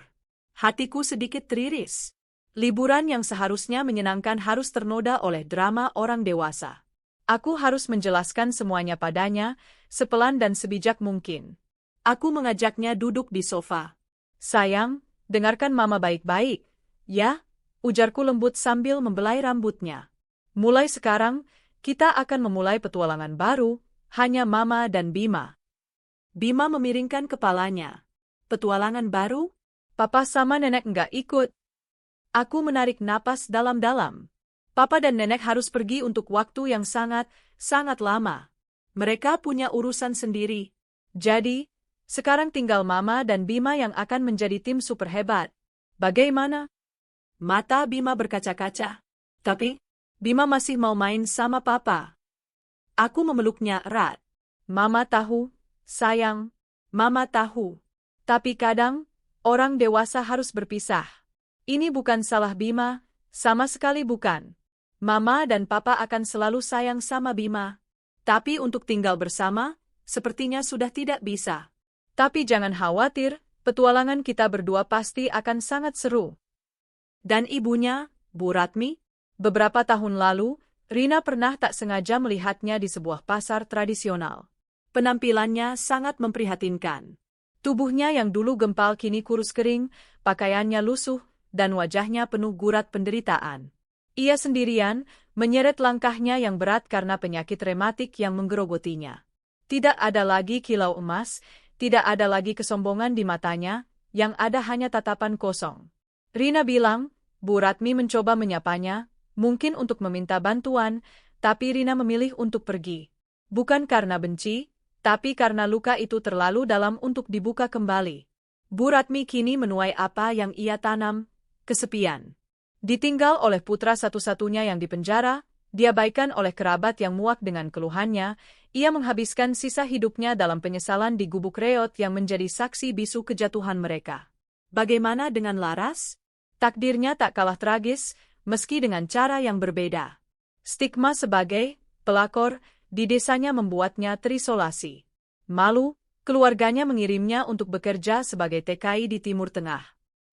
S1: Hatiku sedikit teriris. Liburan yang seharusnya menyenangkan harus ternoda oleh drama orang dewasa. Aku harus menjelaskan semuanya padanya, sepelan dan sebijak mungkin. Aku mengajaknya duduk di sofa. Sayang, dengarkan mama baik-baik. Ya, ujarku lembut sambil membelai rambutnya. Mulai sekarang, kita akan memulai petualangan baru, hanya mama dan Bima. Bima memiringkan kepalanya. Petualangan baru? Papa sama nenek enggak ikut. Aku menarik napas dalam-dalam. Papa dan nenek harus pergi untuk waktu yang sangat lama. Mereka punya urusan sendiri. Jadi, sekarang tinggal Mama dan Bima yang akan menjadi tim super hebat. Bagaimana? Mata Bima berkaca-kaca. Tapi, Bima masih mau main sama Papa. Aku memeluknya erat. Mama tahu, sayang. Mama tahu. Tapi kadang, orang dewasa harus berpisah. Ini bukan salah Bima, sama sekali bukan. Mama dan Papa akan selalu sayang sama Bima. Tapi untuk tinggal bersama, sepertinya sudah tidak bisa. Tapi jangan khawatir, petualangan kita berdua pasti akan sangat seru. Dan ibunya, Bu Ratmi? Beberapa tahun lalu, Rina pernah tak sengaja melihatnya di sebuah pasar tradisional. Penampilannya sangat memprihatinkan. Tubuhnya yang dulu gempal kini kurus kering, pakaiannya lusuh, dan wajahnya penuh gurat penderitaan. Ia sendirian, menyeret langkahnya yang berat karena penyakit rematik yang menggerogotinya. Tidak ada lagi kilau emas, tidak ada lagi kesombongan di matanya, yang ada hanya tatapan kosong. Rina bilang, Bu Ratmi mencoba menyapanya, mungkin untuk meminta bantuan, tapi Rina memilih untuk pergi. Bukan karena benci, tapi karena luka itu terlalu dalam untuk dibuka kembali. Bu Ratmi kini menuai apa yang ia tanam, kesepian. Ditinggal oleh putra satu-satunya yang dipenjara, diabaikan oleh kerabat yang muak dengan keluhannya, ia menghabiskan sisa hidupnya dalam penyesalan di gubuk reot yang menjadi saksi bisu kejatuhan mereka. Bagaimana dengan Laras? Takdirnya tak kalah tragis, meski dengan cara yang berbeda. Stigma sebagai pelakor di desanya membuatnya terisolasi. Malu, keluarganya mengirimnya untuk bekerja sebagai TKI di Timur Tengah.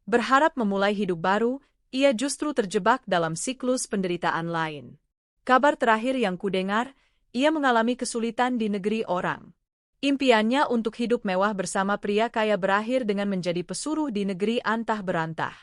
S1: Berharap memulai hidup baru, ia justru terjebak dalam siklus penderitaan lain. Kabar terakhir yang kudengar, ia mengalami kesulitan di negeri orang. Impiannya untuk hidup mewah bersama pria kaya berakhir dengan menjadi pesuruh di negeri antah berantah.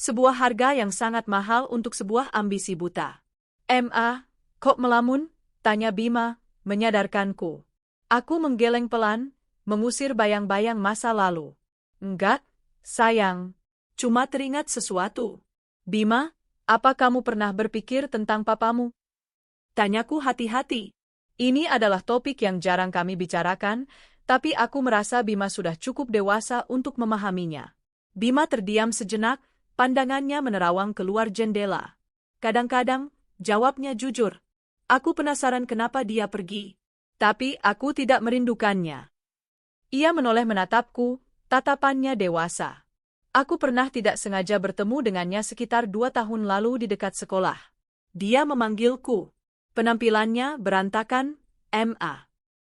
S1: Sebuah harga yang sangat mahal untuk sebuah ambisi buta. Kok melamun? Tanya Bima, menyadarkanku. Aku menggeleng pelan, mengusir bayang-bayang masa lalu. Enggak, sayang. Cuma teringat sesuatu. Bima, apa kamu pernah berpikir tentang papamu? Tanyaku hati-hati. Ini adalah topik yang jarang kami bicarakan, tapi aku merasa Bima sudah cukup dewasa untuk memahaminya. Bima terdiam sejenak, pandangannya menerawang keluar jendela. Kadang-kadang, jawabnya jujur. Aku penasaran kenapa dia pergi. Tapi aku tidak merindukannya. Ia menoleh menatapku, tatapannya dewasa. Aku pernah tidak sengaja bertemu dengannya sekitar 2 tahun lalu di dekat sekolah. Dia memanggilku. Penampilannya berantakan,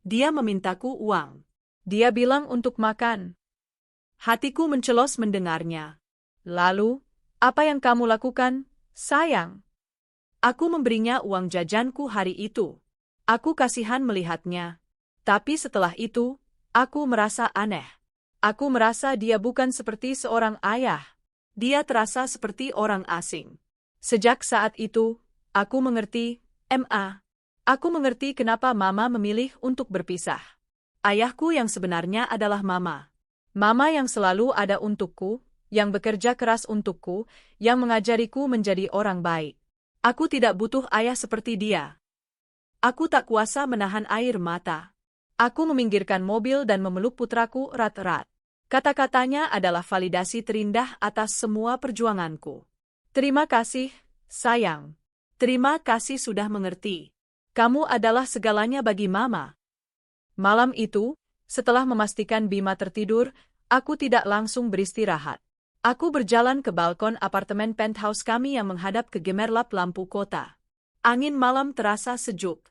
S1: Dia memintaku uang. Dia bilang untuk makan. Hatiku mencelos mendengarnya. Lalu, apa yang kamu lakukan, sayang? Aku memberinya uang jajanku hari itu. Aku kasihan melihatnya. Tapi setelah itu, aku merasa aneh. Aku merasa dia bukan seperti seorang ayah. Dia terasa seperti orang asing. Sejak saat itu, aku mengerti, Aku mengerti kenapa Mama memilih untuk berpisah. Ayahku yang sebenarnya adalah Mama. Mama yang selalu ada untukku, yang bekerja keras untukku, yang mengajariku menjadi orang baik. Aku tidak butuh ayah seperti dia. Aku tak kuasa menahan air mata. Aku meminggirkan mobil dan memeluk putraku erat-erat. Kata-katanya adalah validasi terindah atas semua perjuanganku. Terima kasih, sayang. Terima kasih sudah mengerti. Kamu adalah segalanya bagi Mama. Malam itu, setelah memastikan Bima tertidur, aku tidak langsung beristirahat. Aku berjalan ke balkon apartemen penthouse kami yang menghadap ke gemerlap lampu kota. Angin malam terasa sejuk.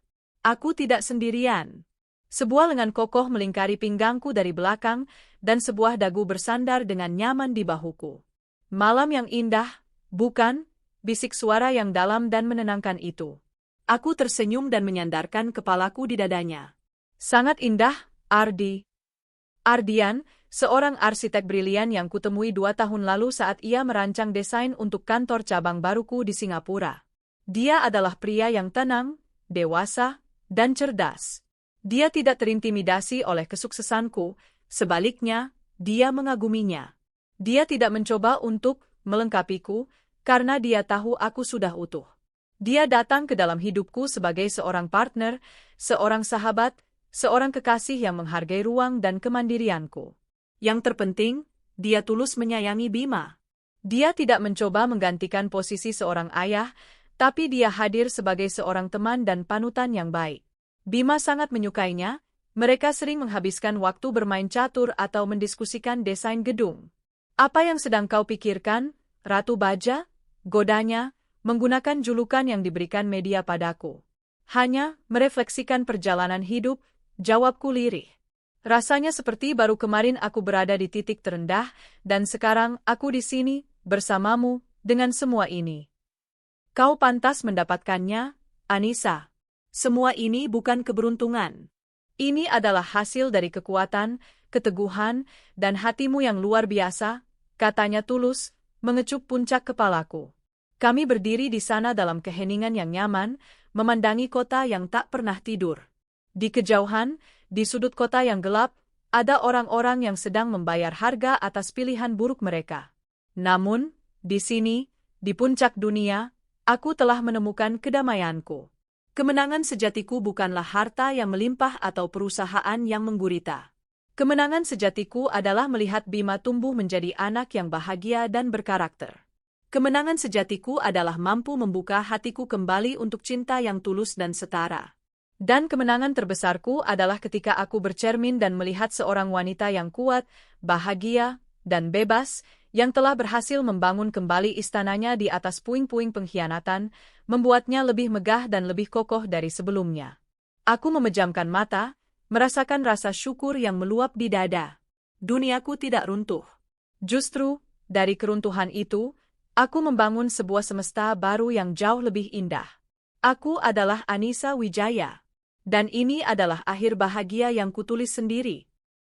S1: Aku tidak sendirian. Sebuah lengan kokoh melingkari pinggangku dari belakang, dan sebuah dagu bersandar dengan nyaman di bahuku. Malam yang indah, bukan? Bisik suara yang dalam dan menenangkan itu. Aku tersenyum dan menyandarkan kepalaku di dadanya. Sangat indah, Ardian, seorang arsitek brilian yang kutemui 2 tahun lalu saat ia merancang desain untuk kantor cabang baruku di Singapura. Dia adalah pria yang tenang, dewasa, dan cerdas. Dia tidak terintimidasi oleh kesuksesanku, sebaliknya, dia mengaguminya. Dia tidak mencoba untuk melengkapiku, karena dia tahu aku sudah utuh. Dia datang ke dalam hidupku sebagai seorang partner, seorang sahabat, seorang kekasih yang menghargai ruang dan kemandirianku. Yang terpenting, dia tulus menyayangi Bima. Dia tidak mencoba menggantikan posisi seorang ayah, tapi dia hadir sebagai seorang teman dan panutan yang baik. Bima sangat menyukainya, mereka sering menghabiskan waktu bermain catur atau mendiskusikan desain gedung. Apa yang sedang kau pikirkan, Ratu Baja? Godanya, menggunakan julukan yang diberikan media padaku. Hanya merefleksikan perjalanan hidup, jawabku lirih. Rasanya seperti baru kemarin aku berada di titik terendah, dan sekarang aku di sini, bersamamu, dengan semua ini. Kau pantas mendapatkannya, Anissa. Semua ini bukan keberuntungan. Ini adalah hasil dari kekuatan, keteguhan, dan hatimu yang luar biasa, katanya tulus, mengecup puncak kepalaku. Kami berdiri di sana dalam keheningan yang nyaman, memandangi kota yang tak pernah tidur. Di kejauhan, di sudut kota yang gelap, ada orang-orang yang sedang membayar harga atas pilihan buruk mereka. Namun, di sini, di puncak dunia, aku telah menemukan kedamaianku. Kemenangan sejatiku bukanlah harta yang melimpah atau perusahaan yang menggurita. Kemenangan sejatiku adalah melihat Bima tumbuh menjadi anak yang bahagia dan berkarakter. Kemenangan sejatiku adalah mampu membuka hatiku kembali untuk cinta yang tulus dan setara. Dan kemenangan terbesarku adalah ketika aku bercermin dan melihat seorang wanita yang kuat, bahagia, dan bebas, yang telah berhasil membangun kembali istananya di atas puing-puing pengkhianatan, membuatnya lebih megah dan lebih kokoh dari sebelumnya. Aku memejamkan mata, merasakan rasa syukur yang meluap di dada. Duniaku tidak runtuh. Justru, dari keruntuhan itu, aku membangun sebuah semesta baru yang jauh lebih indah. Aku adalah Anissa Wijaya. Dan ini adalah akhir bahagia yang kutulis sendiri.